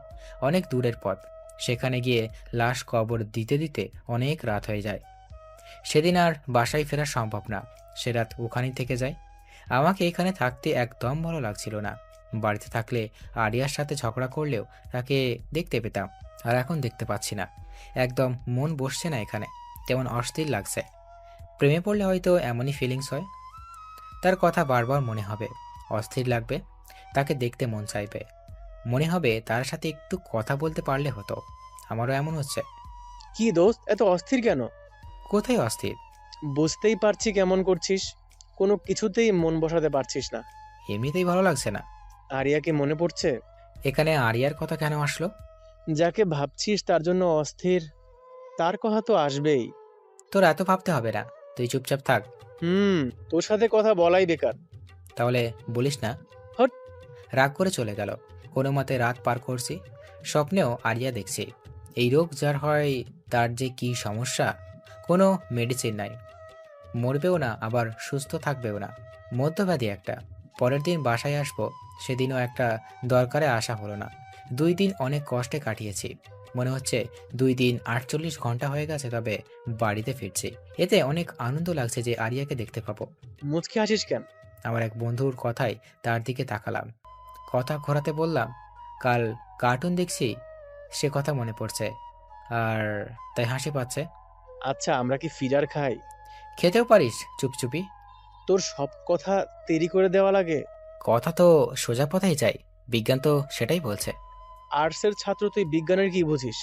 অনেক দূরের পথ। সেখানে গিয়ে লাশ কবর দিতে দিতে অনেক রাত হয়ে যায়। সেদিন আর বাসায় ফেরা সম্ভব না, সে রাত ওখানেই থেকে যায়। আমাকে এখানে থাকতে একদম ভালো লাগছিল না। বাড়িতে থাকলে আরিয়ার সাথে ঝগড়া করলেও তাকে দেখতে পেতাম, আর এখন দেখতে পাচ্ছি না। একদম মন বসছে না এখানে, তেমন অস্থির লাগছে। প্রেমে পড়লে হয়তো এমনই ফিলিংস হয়। তার কথা বারবার মনে হবে, অস্থির লাগবে, তাকে দেখতে মন চাইবে, মনে হবে তার সাথে একটু কথা বলতে পারলে হতো। আমারও এমন হচ্ছে। কি দোস্ত, এত অস্থির কেন? কোথায় অস্থির? বুঝতেই পারছি কেমন করছিস। কোনো কিছুতেই মন বসাতে পারছিস না। এমনিতেই ভালো লাগছে না। আরিয়াকে মনে পড়ছে? এখানে আরিয়ার কথা কেন আসলো? যাকে ভাবছিস তার জন্য অস্থির, তার কথা তো আসবেই। তোর এত ভাবতে হবে না, তুই চুপচাপ থাক। তোর সাথে কথা বলাই বেকার। তাহলে বলিস না। হট। রাগ করে চলে গেল। কোনো মতে রাত পার করছি, স্বপ্নেও আরিয়া দেখছি। এই রোগ যার হয় তার যে কি সমস্যা, কোনো মেডিসিন নাই। মরবেও না, আবার সুস্থ থাকবেও না, মধ্যব্যাধি একটা। পরের দিন বাসায় আসবো, সেদিনও একটা দরকারে আসা হলো না। 2 দিন অনেক কষ্টে কাটিয়েছি। মনে হচ্ছে 2 দিন 48 ঘন্টা হয়ে গেছে, তবে বাড়িতে ফিরছি। এতে অনেক আনন্দ লাগছে যে আরিয়াকে দেখতে পাবো। মুচকি হাসিস কেন? আমার এক বন্ধুর কথায় তার দিকে তাকালাম। কথা ঘোরাতে বললাম, কাল কার্টুন দেখছি, সে কথা মনে পড়ছে, আর তাই হাসি পাচ্ছে। আচ্ছা, আমরা কি ফিডার খাই? খেতেও পারিস চুপচুপি। তোর সব কথা দেরি করে দেওয়া লাগে। কথা তো সোজা পথেই চাই, বিজ্ঞান তো সেটাই বলছে। আর্টসের ছাত্র, তুই বিজ্ঞানের কি বুঝিস?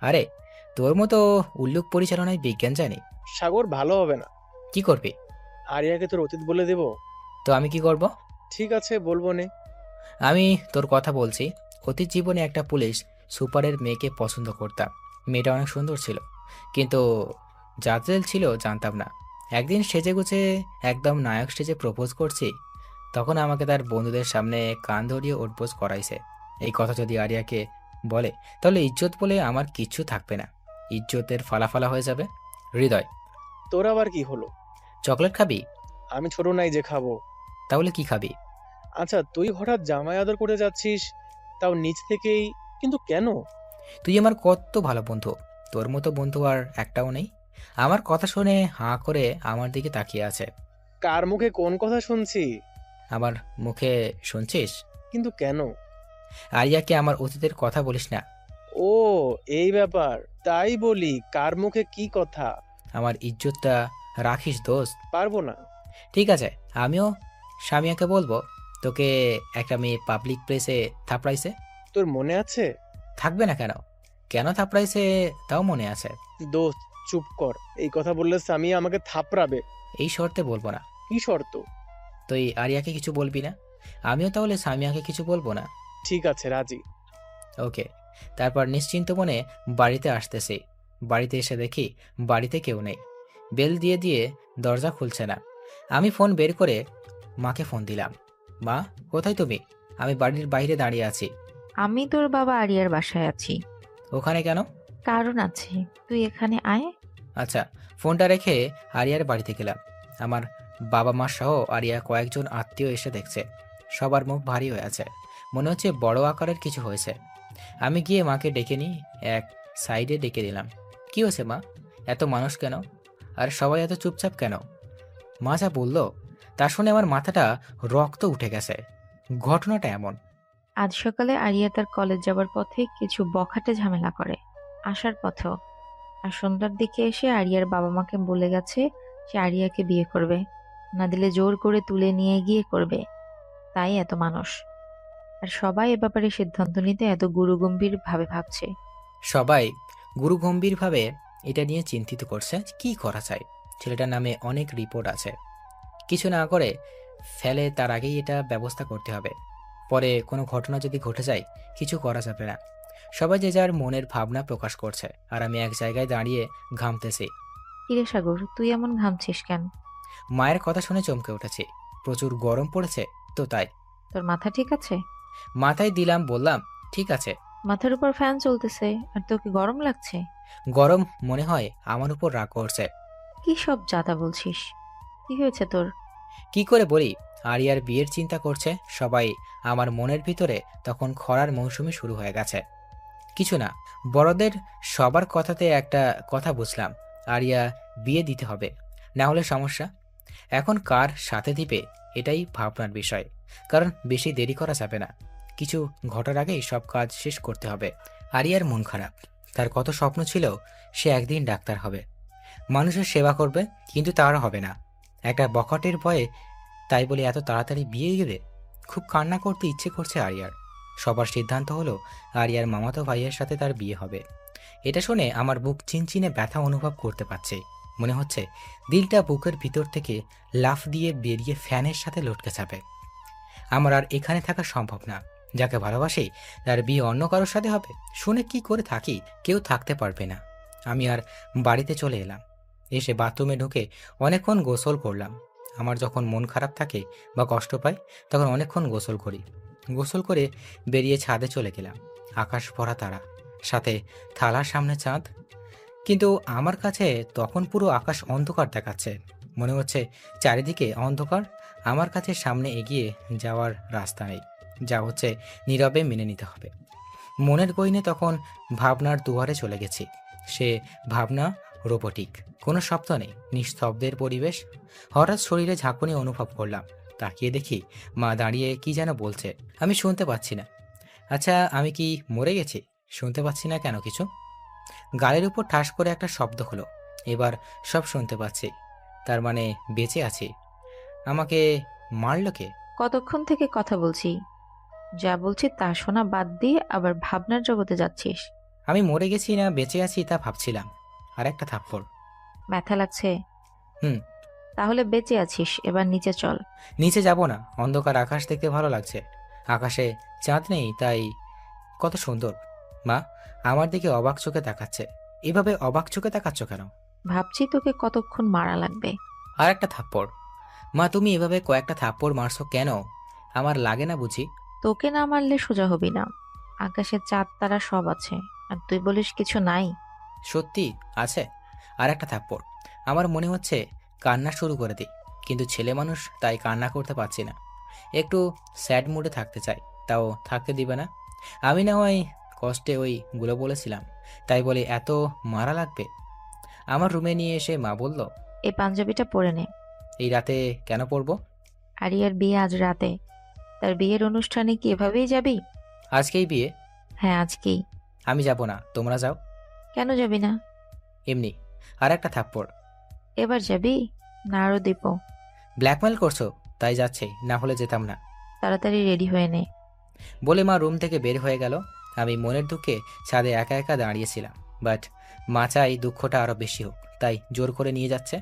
আরে, তোর মতো উল্লুক পরিচালনায় বিজ্ঞান জানি। সাগর, ভালো হবে না। কি করবি? আরিয়াকে তোর অতীত বলে দেব? তো আমি কি করব? ঠিক আছে, বলবো নে। আমি তোর কথা বলছি। অতীত জীবনে একটা পুলিশ সুপারের মেয়েকে পছন্দ করতাম। মেয়েটা অনেক সুন্দর ছিল, কিন্তু জাজেল ছিল জানতাম না। একদিন সেজেগুজে একদম নায়ক স্টেজে প্রপোজ করছি, তখন আমাকে তার বন্ধুদের সামনে কান ধরিয়ে উঠবোস করাইছে। এই কথা যদি আরিয়াকে বলে, তাহলে ইজ্জত বলে আমার কিচ্ছু থাকবে না, ইজ্জতের ফালাফালা হয়ে যাবে। হৃদয়, তোর আবার কি হলো? চকলেট খাবি? আমি ছোট নাই যে খাবো। তাহলে কি খাবি? আচ্ছা, তুই হঠাৎ জামাই আদর করে যাচ্ছিস, তাও নিচ থেকেই, কিন্তু কেন? তুই আমার কত ভালো বন্ধু, তোর মতো বন্ধু আর একটাও নেই। আমার কথা শুনে হাঁ করে আমার দিকে তাকিয়ে আছে। কার মুখে কোন কথা শুনছি? আমার মুখে শুনছিস? কিন্তু কেন? আরিয়াকে আমার অতীতের কথা বলিস না। ও, এই ব্যাপার। তাই বলি, কার মুখে কি কথা? আমার ইজ্জতটা রাখিস দোস্ত। পারবো না। ঠিক আছে, আমিও সামিয়াকে বলবো তোকে একটা মেয়ে পাবলিক প্লেসে থাপড়াইছে। তোর মনে আছে? থাকবে না কেন? কেন থাপড়াইছে তাও মনে আছে। দোস্ত, চুপ কর। এই কথা বললে সামিয়া আমাকে থাপড়াবে। এই শর্তে বলবো না। কি শর্ত? তুই আরিয়াকে কিছু বলবি না, আমিও তাহলে সামিয়াকে কিছু বলবো না। ঠিক আছে, রাজি। ওকে। তারপর নিশ্চিন্ত মনে বাড়িতে আসতেছি। বাড়িতে এসে দেখি বাড়িতে কেউ নেই। বেল দিয়ে দিয়ে দরজা খুলছে না। আমি ফোন বের করে মাকে ফোন দিলাম। মা, কোথায় তুমি? আমি বাড়ির বাইরে দাঁড়িয়ে আছি। আমি তোর বাবা আরিয়ার বাসায় আছি। ওখানে কেন? কারণ আছে, তুই এখানে আয়। আচ্ছা। ফোনটা রেখে আরিয়ার বাড়িতে গেলাম। আমার বাবা মা সহ আরিয়া কয়েকজন আত্মীয় এসে দেখছে। সবার মুখ ভারী হয়ে আছে, মনে হচ্ছে বড় আকারের কিছু হয়েছে। আমি গিয়ে মাকে ডেকে নিয়ে এক সাইডে ডেকে দিলাম। কি হয়েছে মা? এত মানুষ কেন? আর সবাই এত চুপচাপ কেন? মা যা বলল তা শুনে আমার মাথাটা রক্ত উঠে গেছে। ঘটনাটা এমন। আজ সকালে আরিয়া তার কলেজ যাবার পথে কিছু বখাটে ঝামেলা করে, আসার পথেও। আর সন্ধ্যার দিকে এসে আরিয়ার বাবা মাকে বলে গেছে সে আরিয়াকে বিয়ে করবে, না দিলে জোর করে তুলে নিয়ে গিয়ে করবে। তাই এত মানুষ। আর সবাই এ ব্যাপারে সিদ্ধান্ত নিতে এত গুরুগম্ভীর ভাবে ভাবছে। সবাই গুরুগম্ভীরভাবে এটা নিয়ে চিন্তিত করছে কি করা যায়। ছেলেটার নামে অনেক রিপোর্ট আছে, কিছু না করে ফেলে তার আগেই এটা ব্যবস্থা করতে হবে। পরে কোনো ঘটনা যদি ঘটে যায় কিছু করা যাবে না। সবাই যে যার মনের ভাবনা প্রকাশ করছে, আর আমি এক জায়গায় দাঁড়িয়ে ঘামতেছি। কিরে সাগর, তুই এমন ঘামছিস কেন? মায়ের কথা শুনে চমকে উঠেছি। প্রচুর গরম পড়েছে তো তাই। তোর মাথা ঠিক আছে? মাথায় দিলাম, বললাম ঠিক আছে। মাথার উপর ফ্যান চলতেছে আর তোকে গরম লাগছে? গরম মনে হয় আমার উপর রাগ করছে। কি সব জাতা বলছিস? কি হয়েছে তোর? কি করে বলি? আরিয়ার বিয়ের চিন্তা করছে সবাই। আমার মনের ভিতরে তখন খরার মৌসুমি শুরু হয়ে গেছে। কিছু না, বড়দের সবার কথাতে একটা কথা বুঝলাম, আরিয়া বিয়ে দিতে হবে, না হলে সমস্যা। এখন কার সাথে দিবে এটাই ভাবনার বিষয়, কারণ বেশি দেরি করা যাবে না। কিছু ঘটার আগেই সব কাজ শেষ করতে হবে। আরিয়ার মন খারাপ। তার কত স্বপ্ন ছিল সে একদিন ডাক্তার হবে, মানুষের সেবা করবে, কিন্তু তার হবে না। একটা বখাটের ভয়ে তাই বলে এত তাড়াতাড়ি বিয়ে দেবে? খুব কান্না করতে ইচ্ছে করছে আরিয়ার। সবার সিদ্ধান্ত হলো আরিয়ার মামাতো ভাইয়ের সাথে তার বিয়ে হবে। এটা শুনে আমার বুক চিনচিনে ব্যথা অনুভব করতে পারছে। মনে হচ্ছে দিলটা বুকের ভিতর থেকে লাফ দিয়ে বেরিয়ে ফ্যানের সাথে লটকে যাবে। আমার আর এখানে থাকা সম্ভব না। যাকে ভালোবাসি তার বিয়ে অন্য কারোর সাথে হবে শুনে কি করে থাকি? কেউ থাকতে পারবে না। আমি আর বাড়িতে চলে এলাম। এসে বাথরুমে ঢুকে অনেকক্ষণ গোসল করলাম। আমার যখন মন খারাপ থাকে বা কষ্ট পাই তখন অনেকক্ষণ গোসল করি। গোসল করে বেরিয়ে ছাদে চলে গেলাম। আকাশ ভরা তারা, সাথে থালার সামনে চাঁদ। কিন্তু আমার কাছে তখন পুরো আকাশ অন্ধকার দেখাচ্ছে। মনে হচ্ছে চারিদিকে অন্ধকার। আমার কাছে সামনে এগিয়ে যাওয়ার রাস্তা নেই। যা হচ্ছে নীরবে মেনে নিতে হবে। মনের গইনে তখন ভাবনার দুয়ারে চলে গেছি। সে ভাবনা রোবটিক, কোনো শব্দ নেই, নিস্তব্ধের পরিবেশ। হঠাৎ শরীরে ঝাঁকুনি অনুভব করলাম। তাকিয়ে দেখি মা দাঁড়িয়ে কি যেন বলছে। আমি শুনতে পাচ্ছি না। আচ্ছা, আমি কি মরে গেছি? শুনতে পাচ্ছি না কেন কিছু? গালের উপর ঠাস করে একটা শব্দ হলো। এবার সব শুনতে পাচ্ছি। তার মানে বেঁচে আছি। আমাকে মারলো কে? কতক্ষণ থেকে কথা বলছি, যা বলছি তা শোনা বাদ দিয়ে আবার ভাবনার জগতে যাচ্ছিস। আমি মরে গেছি না বেঁচে আছি তা ভাবছিলাম। আর একটা থাপ্পড়। ব্যথা লাগছে? হুম। তাহলে বেঁচে আছিস, এবার নিচে চল। নিচে যাব না, অন্ধকার আকাশ দেখতে ভালো লাগছে। আকাশে চাঁদ নেই তাই কত সুন্দর। মা আমার দিকে অবাক চোখে তাকাচ্ছে। এভাবে অবাক চোখে তাকাচ্ছ কেন? ভাবছি তোকে কতক্ষণ মারা লাগবে। আর একটা থাপ্পড়। মা তুমি এভাবে কয়েকটা থাপ্পড় মারছো কেন? আমার লাগে না বুঝি? তোকে না মারলে সোজা হবি না। আকাশে চাঁদ তারা সব আছে, আর তুই বলিস কিছু নাই। সত্যি আছে। আর একটা থাপ্পড়। আমার মনে হচ্ছে কান্না শুরু করে দিই, কিন্তু ছেলে মানুষ তাই কান্না করতে পারছি না। একটু স্যাড মুডে থাকতে চাই, তাও থাকতে দিবে না। আমি না হয় কষ্টে ওইগুলো বলেছিলাম, তাই বলে এত মারা লাগবে? আমার রুমে নিয়ে এসে মা বলল, এই পাঞ্জাবিটা পরে নে। এই রাতে কেন পরবো? আরিয়ার বিয়ে আজ রাতে। তার বিয়ের অনুষ্ঠানে কি এভাবেই যাবি? আজকেই বিয়ে? হ্যাঁ, আজকেই। আমি যাব না, তোমরা যাও। কেন যাবি না? এমনি। আর একটা থাপ্পড়। এবার যাবি না আরো দিব? ব্ল্যাকমেল করছো তাই যাচ্ছে, না হলে যেতাম না। তাড়াতাড়ি রেডি হয়ে নে। বলে মা রুম থেকে বের হয়ে গেল। আমি মনের দুঃখে ছাদে একা একা দাঁড়িয়েছিলাম। বাট মা চাই দুঃখটা আরো বেশি হোক, তাই জোর করে নিয়ে যাচ্ছে।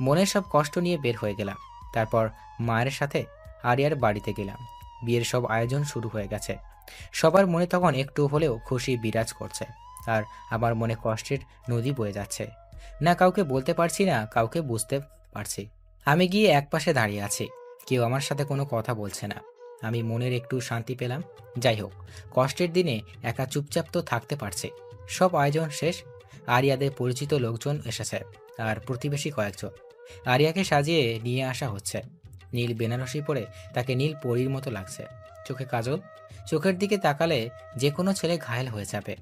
মনের সব কষ্ট নিয়ে বের হয়ে গেলাম। তারপর মায়ের সাথে আরিয়ার বাড়িতে গেলাম। বিয়ের সব আয়োজন শুরু হয়ে গেছে। সবার মনে তখন একটু হলেও খুশি বিরাজ করছে। আর আমার মনে কষ্টের নদী বয়ে যাচ্ছে। না কাউকে বলতে পারছি, না কাউকে বুঝতে পারছি। আমি গিয়ে একপাশে দাঁড়িয়ে আছি, কেউ আমার সাথে কোনো কথা বলছে না। আমি মনের একটু শান্তি পেলাম। যাই হোক, কষ্টের দিনে একা চুপচাপ তো থাকতে পারছি। সব আয়োজন শেষ। আরিয়াদের পরিচিত লোকজন এসেছে আর প্রতিবেশী কয়েকজন। আরিয়াকে সাজিয়ে নিয়ে আসা হচ্ছে। নীল বেনারসি পরে তাকে নীল পরীর মতো লাগছে। চোখে কাজল, চোখের দিকে তাকালে যে কোনো ছেলে ঘায়েল হয়ে যাবে।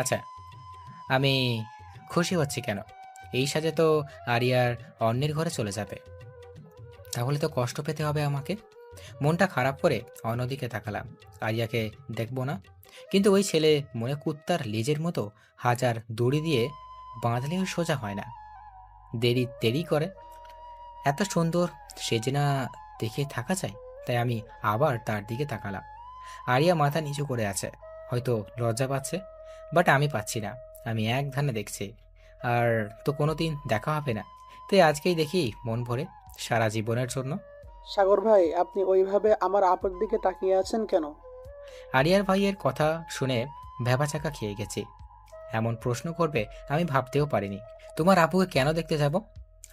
আচ্ছা, আমি খুশি হচ্ছি কেন? এই সাজে তো আরিয়ার অন্যের ঘরে চলে যাবে, তাহলে তো কষ্ট পেতে হবে আমাকে। মনটা খারাপ করে অন্যদিকে তাকালাম। আরিয়াকে দেখবো না, কিন্তু ওই ছেলে মনে কুত্তার লেজের মতো হাজার দড়ি দিয়ে বাঁধলেও সোজা হয় না, দেরি দেরি করে। এত সুন্দর সেজে না দেখে থাকা যায়? তাই আমি আবার তার দিকে তাকালাম। আরিয়া মাথা নিচু করে আছে, হয়তো লজ্জা পাচ্ছে, বাট আমি পাচ্ছি না। আমি এক ধ্যানে দেখছি। আর তো কোনোদিন দেখা হবে না, তাই আজকেই দেখি মন ভরে, সারা জীবনের জন্য। সাগর ভাই, আপনি ওইভাবে আমার আপুর দিকে তাকিয়ে আছেন কেন? আরিয়ার ভাইয়ের কথা শুনে ভ্যাবাচাকা খেয়ে গেছি। এমন প্রশ্ন করবে আমি ভাবতেও পারিনি। তোমার আপুকে কেন দেখতে যাব?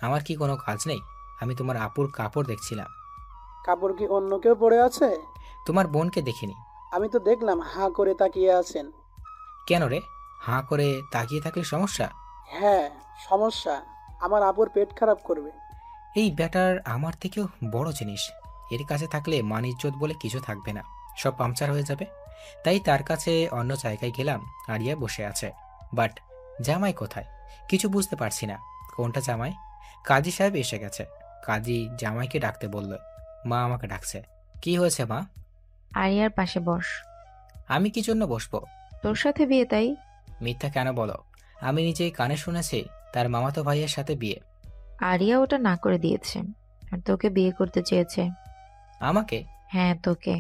আমার কি কোনো কাজ নেই? আমি তোমার আপুর কাপড় দেখছিলাম। কাপড় কি অন্য কেউ পরে আছে? তোমার বোনকে দেখিনি। আমি তো দেখলাম হাঁ করে তাকিয়ে আছেন। কেন রে? হাঁ করে তাকিয়ে থাকলে সমস্যা? হ্যাঁ, সমস্যা। আমার আপুর পেট খারাপ করবে। এই ব্যাটার আমার থেকেও বড় জিনিস। এর কাছে থাকলে মান ইজ্জত বলে কিছু থাকবে না, সব পাংচার হয়ে যাবে। তাই তার কাছে অন্য জায়গায় গেলাম। আরিয়া বসে আছে, বাট জামাই কোথায় কিছু বুঝতে পারছি না। কোনটা জামাই? কাজী সাহেব এসে গেছে। কাজী জামাইকে ডাকতে বলল। মা আমাকে ডাকছে। কি হয়েছে মা? আরিয়ার পাশে বস। আমি কি জন্য বসবো? তোর সাথে বিয়ে তাই। মিথ্যা কেন বলো? আমি নিজেই কানে শুনেছি তার মামাতো ভাইয়ের সাথে বিয়ে। আরিয়া ওটা না করে দিয়েছে আর তোকে বিয়ে করতে চেয়েছে। আমাকে? হ্যাঁ, তোকে।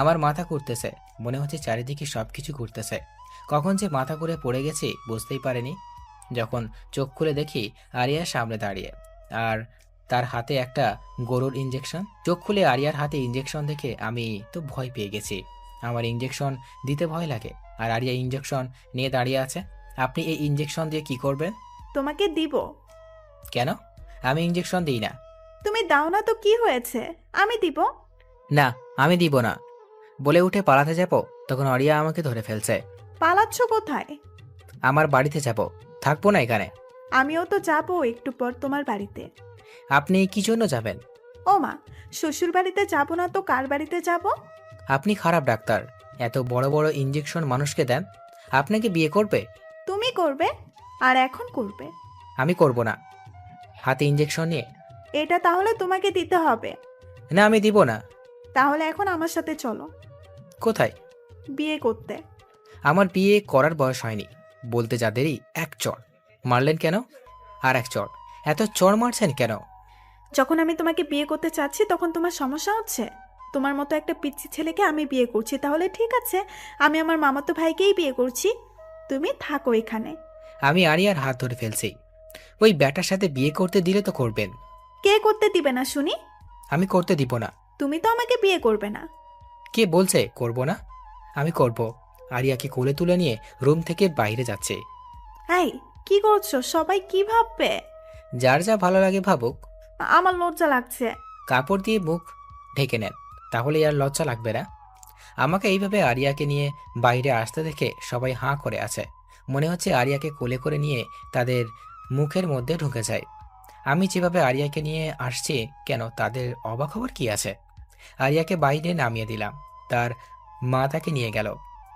আমার মাথা ঘুরতেছে, মনে হচ্ছে চারিদিকে সবকিছু ঘুরতেছে। কখন যে মাথা ঘুরে পড়ে গেছি বুঝতেই পারিনি। যখন চোখ খুলে দেখি আরিয়ার সামনে দাঁড়িয়ে, আর তার হাতে একটা গরুর ইঞ্জেকশন। চোখ খুলে আরিয়ার হাতে ইঞ্জেকশন দেখে আমি তো ভয় পেয়ে গেছি। আমার ইঞ্জেকশন দিতে ভয় লাগে, আর আরিয়া ইঞ্জেকশন নিয়ে দাঁড়িয়ে আছে। আপনি এই ইঞ্জেকশন দিয়ে কি করবেন? তোমাকে দিব। কেন? আমি ইঞ্জেকশন দিই না। তুমি দাও না তো কি হয়েছে, আমি দিব। না, আমি দিব না বলে উঠে পালাতে যাব, তখন আরিয়া আমাকে ধরে ফেলছে। পালাচ্ছ কোথায়? আমার বাড়িতে যাব, থাকবো না এখানে। আমিও তো যাব একটু পর তোমার বাড়িতে। আপনি কি জন্য যাবেন? ও মা, শ্বশুর বাড়িতে যাব না তো কার বাড়িতে যাব? আপনি খারাপ ডাক্তার, এত বড় বড় ইঞ্জেকশন মানুষকে দেন। আপনাকে বিয়ে করবে? তুমি করবে, আর এখন করবে। আমি করব না। হাতে ইঞ্জেকশন নিয়ে? এটা তাহলে তোমাকে দিতে হবে। না, আমি দিব না। তাহলে এখন আমার সাথে চলো কোথায়? বিয়ে করতে। আমার বিয়ে করার বয়স হয়নি বলতে যা দেরি। এক চড় মারলেন কেন? আর এক চড়। এত চড় মারছেন কেন? যখন আমি তোমাকে বিয়ে করতে চাচ্ছি তখন তোমার সমস্যা হচ্ছে। তোমার মতো একটা পিচ্চি ছেলেকে আমি বিয়ে করছি, তাহলে ঠিক আছে, আমি আমার মামাতো ভাইকেই বিয়ে করছি। তুমি থাকো এখানে। আমি আরিয়ার হাত ধরে ফেলছি। ওই ব্যাটার সাথে বিয়ে করতে দিলে তো করবেন। কে করতে দিবে না শুনি? আমি করতে দিব না। তুমি তো আমাকে বিয়ে করবে না। কে বলছে করব না? আমি করব। আরিয়াকে কোলে তুলে নিয়ে রুম থেকে বাইরে যাচ্ছে। এই, কি করছো? সবাই কি ভাববে? যার যা ভালো লাগে ভাবুক। আমার লজ্জা লাগছে। কাপড় দিয়ে মুখ ঢেকে নেন, তাহলে আর লজ্জা লাগবে না। আমাকে এইভাবে আরিয়াকে নিয়ে বাইরে আসতে দেখে সবাই হাঁ করে আছে। মনে হচ্ছে আরিয়াকে কোলে করে নিয়ে তাদের মুখের মধ্যে ঢুকে যায়। আমি যেভাবে আরিয়াকে নিয়ে আসছি, কেন তাদের অবাক হবার কি আছে? আরিয়াকে বাইরে নামিয়ে দিলাম, তার মা তাকে নিয়ে গেল।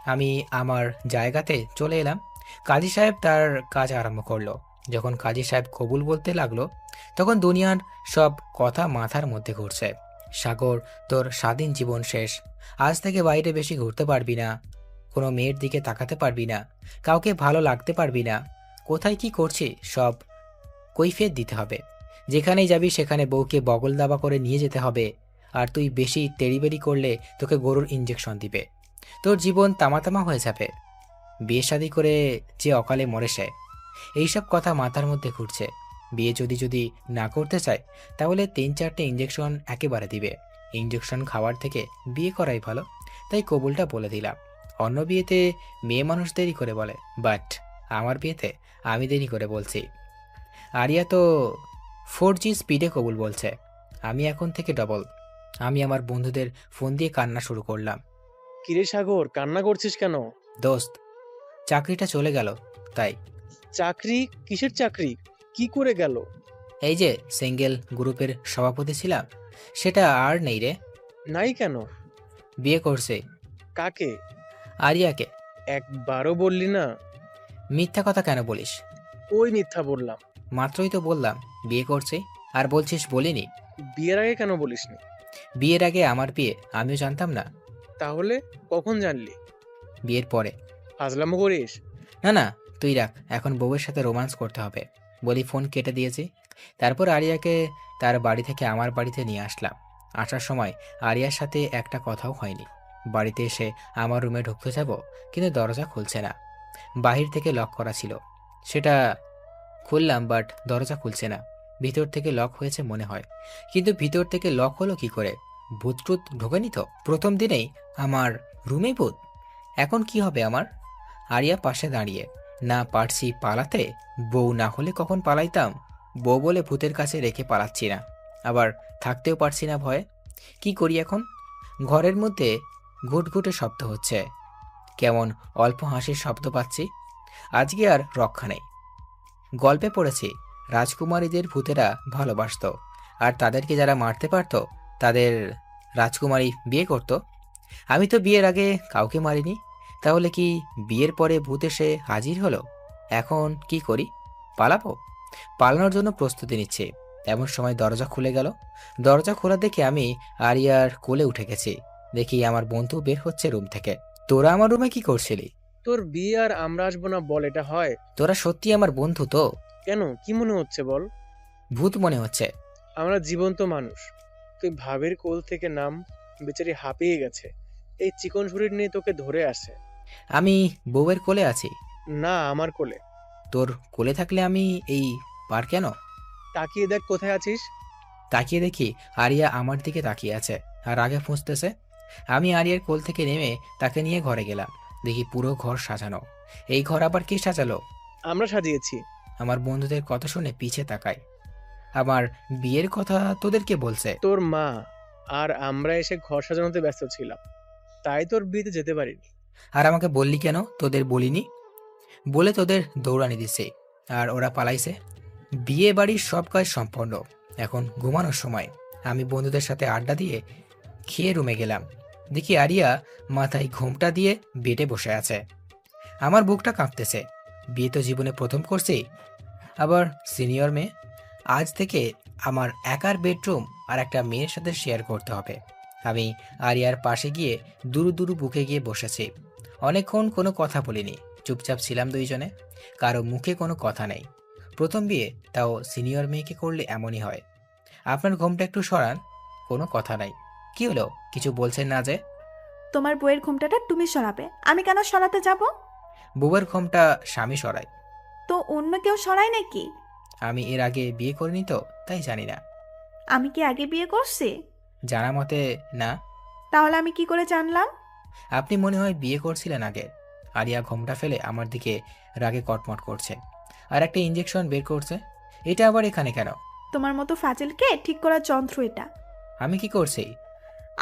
আমি আমার জায়গাতে চলে এলাম। কাজী সাহেব তার কাজ আরম্ভ করলো। যখন কাজী সাহেব কবুল বলতে লাগলো, তখন দুনিয়ার সব কথা মাথার মধ্যে ঘুরছে। সাগর, তোর স্বাধীন জীবন শেষ। আজ থেকে বাইরে বেশি ঘুরতে পারবি না, কোনো মেয়ের দিকে তাকাতে পারবি না, কাউকে ভালো লাগতে পারবি না। কোথায় কি করছি সব কৈফিয়ত দিতে হবে। যেখানেই যাবি সেখানে বউকে বগল দাবা করে নিয়ে যেতে হবে। আর তুই বেশি তেড়িবেড়ি করলে তোকে গরুর ইঞ্জেকশন দিবে। তোর জীবন তামাতামা হয়ে যাবে। বিয়ে শাদী করে যে অকালে মরে সে। এইসব কথা মাথার মধ্যে ঘুরছে। বিয়ে যদি যদি না করতে চায় তাহলে 3-4টে ইঞ্জেকশন একেবারে দিবে। ইঞ্জেকশন খাওয়ার থেকে বিয়ে করাই ভালো। তাই কবুলটা বলে দিলাম। অন্য বিয়েতে মেয়ে মানুষ দেরি করে বলে, বাট আমার বিয়েতে আমি দেরি করে বলছি। আরিয়া তো 4G স্পিডে কবুল বলছে, আমি এখন থেকে ডবল। আমি আমার বন্ধুদের ফোন দিয়ে কান্না শুরু করলাম। কিরে সাগর, কান্না করছিস কেন? দোস্ত, চাকরিটা চলে গেল তাই। চাকরি? কিসের চাকরি? কি করে গেল? এই যে সিঙ্গেল গ্রুপের সভাপতি ছিলাম, সেটা আর নেই রে। নাই কেন? বিয়ে করছে কাকে? আরিয়াকে। একবারও বললি না? মিথ্যা কথা কেন বলিস? ওই মিথ্যা বললাম। মাত্রই তো বললাম বিয়ে করছে, আর বলছিস বলিনি? বিয়ের আগে কেন বলিসনি? বিয়ের আগে আমার বিয়ে, আমিও জানতাম না। তাহলে কখন জানলি? বিয়ের পরে। ফাজলামো করিস? না না, তুই রাখ, এখন বউয়ের সাথে রোমান্স করতে হবে বলি ফোন কেটে দিয়েছি। তারপর আরিয়াকে তার বাড়ি থেকে আমার বাড়িতে নিয়ে আসলাম। আসার সময় আরিয়ার সাথে একটা কথাও হয়নি। বাড়িতে এসে আমার রুমে ঢুকতে যাব, কিন্তু দরজা খুলছে না। বাহির থেকে লক করা ছিল, সেটা খুললাম, বাট দরজা খুলছে না। ভিতর থেকে লক হয়েছে মনে হয়, কিন্তু ভিতর থেকে লক হলো কি করে? ভূত টুত ঢোকেনি তো? প্রথম দিনেই আমার রুমেই ভূত। এখন কি হবে আমার? আরিয়া পাশে দাঁড়িয়ে। না পারছি পালাতে, বউ না হলে কখন পালাইতাম। বউ বলে ভূতের কাছে রেখে পালাচ্ছি না, আবার থাকতেও পারছি না ভয়ে। কি করি এখন? ঘরের মধ্যে ঘুটঘুটে শব্দ হচ্ছে, কেমন অল্প হাসির শব্দ পাচ্ছি। আজকে আর রক্ষা নেই। গল্পে পড়েছি রাজকুমারীদের ভূতেরা ভালোবাসতো, আর তাদেরকে যারা মারতে পারত তাদের রাজকুমারী বিয়ে করত। আমি তো বিয়ের আগে কাউকে মারিনি, তাহলে কি বিয়ের পরে ভূত এসে হাজির হলো? এখন কি করি? পালাবো? পালানোর জন্য প্রস্তুতি নিচ্ছি, এমন সময় দরজা খুলে গেল। দরজা খোলা দেখে আমি আরিয়ার কোলে উঠে গেছি। দেখি আমার বন্ধু বের হচ্ছে রুম থেকে। তোরা আমার রুমে কি করছিলি? তোর বিয়ে আর আমরা আসবো না বল, এটা হয়? তোরা সত্যি আমার বন্ধু তো? কেন, কি মনে হচ্ছে বল? ভূত মনে হচ্ছে। আমরা জীবন্ত মানুষ। তুই ভাবের কোল থেকে নাম, বেচারি হাঁপিয়ে গেছে, এই চিকন শরীর নিয়ে তোকে ধরে আসে। আমি বউয়ের কোলে আছি। না, আমার কোলে। তোর কোলে থাকলে আমি এই পার কেন? তাকিয়ে দেখ কোথায় আছিস। তাকিয়ে দেখি আরিয়া আমার দিকে তাকিয়ে আছে আর আগে ফুঁসতেছে। আমি আরিয়ার কোল থেকে নেমে তাকে নিয়ে ঘরে গেলাম। দেখি পুরো ঘর সাজানো। এই ঘর আবার কে সাজালো? আমরা সাজিয়েছি। আমার বন্ধুদের কথা শুনে পিছে তাকাই। আমার বিয়ের কথা তোদেরকে বলছে? তোর মা। আর আমরা এসে ঘর সাজানোতে ব্যস্ত ছিলাম, তাই তোর বিয়েতে যেতে পারিনি। আর আমাকে বললি কেন তোদের বলিনি? বলে তোদের দৌড়ানি দিছে আর ওরা পালাইছে। বিয়ে বাড়ির সব কাজ সম্পন্ন, এখন ঘুমানোর সময়। আমি বন্ধুদের সাথে আড্ডা দিয়ে খেয়ে রুমে গেলাম। দেখি আরিয়া মাথায় ঘোমটা দিয়ে বেডে বসে আছে। আমার বুকটা কাঁপতেছে। বিয়ে তো জীবনে প্রথম করছি, আবার সিনিয়র মেয়ে। আজ থেকে আমার একার বেডরুম আর একটা মেয়ের সাথে শেয়ার করতে হবে। আমি আরিয়ার পাশে গিয়ে দুরু দুরু বুকে গিয়ে বসেছি। অনেকক্ষণ কোনো কথা বলিনি, চুপচাপ ছিলাম দুইজনে। কারো মুখে কোনো কথা নেই। প্রথম বিয়ে, তাও সিনিয়র মেয়েকে করলে এমনই হয়। আপনার ঘোমটা একটু সরান। কোনো কথা নাই। কি হলো, কিছু বলছেন না যে? তোমার বইয়ের ঘুমটাটা তুমি সরাবে, আমি কেন সরাতে যাব? বউয়ের ঘোমটা স্বামী সরায়। তো অন্য কেউ সরায় নাকি? আমি এর আগে বিয়ে করিনি তো, তাই জানি না। আমি কি আগে বিয়ে করছি? জানা মতে না। তাহলে আমি কি করে জানলাম? আপনি মনে হয় বিয়ে করছিলেন আগে। আরিয়া ঘোমটা ফেলে আমার দিকে রাগে কটমট করছে, আর একটা ইঞ্জেকশন বের করছে। এটা আবার এখানে কেন? তোমার মতো ফাজিলকে ঠিক করার যন্ত্র এটা। আমি কি করছি?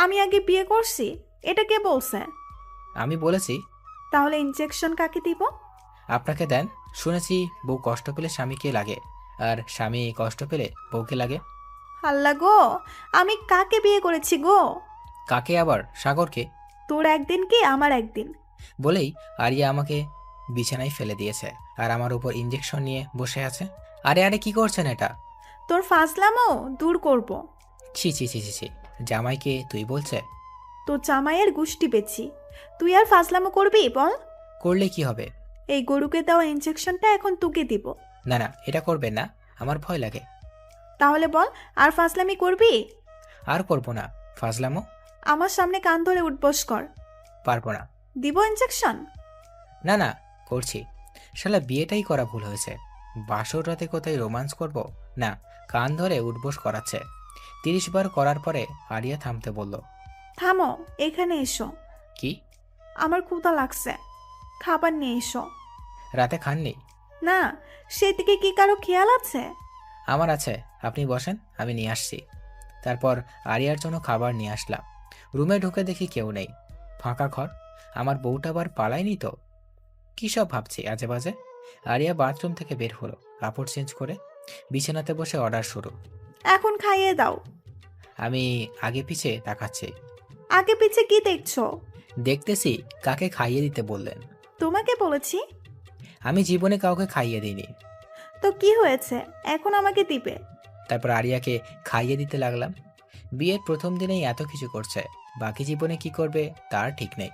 আমি আগে বিয়ে করছি, এটা কে বলছে? আমি বলেছি। তাহলে ইনজেকশন কাকে দিব? আপনাকে দেন। শুনেছি বউ কষ্ট পেলে স্বামীকে লাগে, আর স্বামী কষ্ট পেলে বউকে লাগে। আল্লাহ গো, আমি কাকে বিয়ে করেছি গো? কাকে আবার? সাগরকে। তোর একদিন কি আমার একদিন। বলেই আরিয়া আমাকে বিছানায় ফেলে দিয়েছে আর আমার উপর ইঞ্জেকশন নিয়ে বসে আছে। আরে আরে, কি করছেন এটা? তোর ফাজলামও দূর করব। ছি ছি ছি ছি ছি, জামাইকে তুই বলছে? তোর জামাইয়ের গুষ্টি বেচি। তুই আর ফাজলামো করবি বল? করলে কি হবে? এই গরুকে দেওয়া ইনজেকশনটা এখন তোকে দিব। না না, এটা করবেন না, আমার ভয় লাগে। তাহলে বল, আর ফাজলামি করবি? আর করবো না ফাজলামো। আমার সামনে কান ধরে উঠবস কর। পারবো না। দিব ইনজেকশন? না না, করছি। শালা বিয়েটাই করা ভুল হয়েছে। বাসর রাতে কোথায় রোমান্স করব? না, কান ধরে উঠবোস করাচ্ছে। 30 বার করার পরে আরিয়া থামতে বলল। থামো, এখানে এসো। কি? আমার ক্ষুধা লাগছে, খাবার নিয়ে এসো। রাতে খাননি? না, সেদিকে কি কারো খেয়াল আছে? আমার আছে, আপনি বসেন, আমি নিয়ে আসছি। তারপর আরিয়ার জন্য খাবার নিয়ে আসলাম। রুমে ঢুকে দেখি কেউ নেই, ফাঁকা ঘর। আমার বউটা আবার পালায়নি তো? কী সব ভাবছি আজে বাজে। আরিয়া বাথরুম থেকে বের হলো, কাপড় চেঞ্জ করে বিছানাতে বসে অর্ডার শুরু। এখন খাইয়ে দাও। আমি আগে পিছে তাকাচ্ছি। আগে পিছে কি দেখছো? দেখতেছি কাকে খাইয়ে দিতে বললেন। তোমাকে বলেছি। আমি জীবনে কাউকে খাইয়ে দিইনি। তো কি হয়েছে, এখন আমাকে দিবে? তারপর আরিয়াকে খাইয়ে দিতে লাগলাম। বিয়ের প্রথম দিনেই এত কিছু করছে, বাকি জীবনে কি করবে তার ঠিক নেই।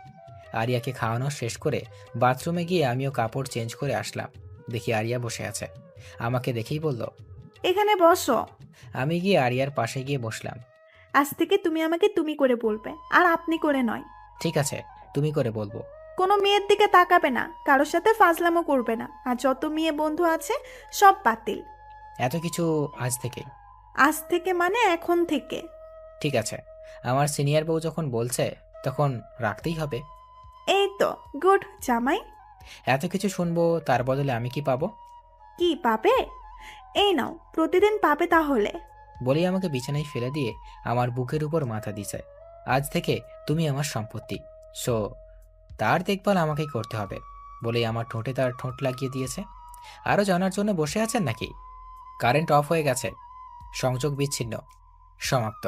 আরিয়াকে খাওয়ানো শেষ করে বাথরুমে গিয়ে আমিও কাপড় চেঞ্জ করে আসলাম। দেখি আরিয়া বসে আছে, আমাকে দেখেই বলল। এখানে বসো। আমি গিয়ে আরিয়ার পাশে গিয়ে বসলাম। আজ থেকে তুমি আমাকে তুমি করে বলবে, আর আপনি করে নয়। ঠিক আছে, তুমি করে বলবো। কোনো মেয়ের দিকে তাকাবে না, কারোর সাথে ফাজলামো করবে না, আর যত মেয়ে বন্ধু আছে সব বাতিল। এত কিছু আজ থেকেই? আজ থেকে মানে এখন থেকে। ঠিক আছে, আমার সিনিয়র বউ যখন বলছে তখন রাখতেই হবে। এই তো গুড জামাই। এত কিছু শুনবো, তার বদলে আমি কি পাবো? কি পাবে? এই নাও, প্রতিদিন পাবে তাহলে। বলি আমাকে বিছানায় ফেলে দিয়ে আমার বুকের উপর মাথা দিছে। আজ থেকে তুমি আমার সম্পত্তি, সো তার দেখভাল আমাকেই করতে হবে বলেই আমার ঠোঁটে তার ঠোঁট লাগিয়ে দিয়েছে। আরও জানার জন্য বসে আছেন নাকি? কারেন্ট অফ হয়ে গেছে, সংযোগ বিচ্ছিন্ন, সমাপ্ত।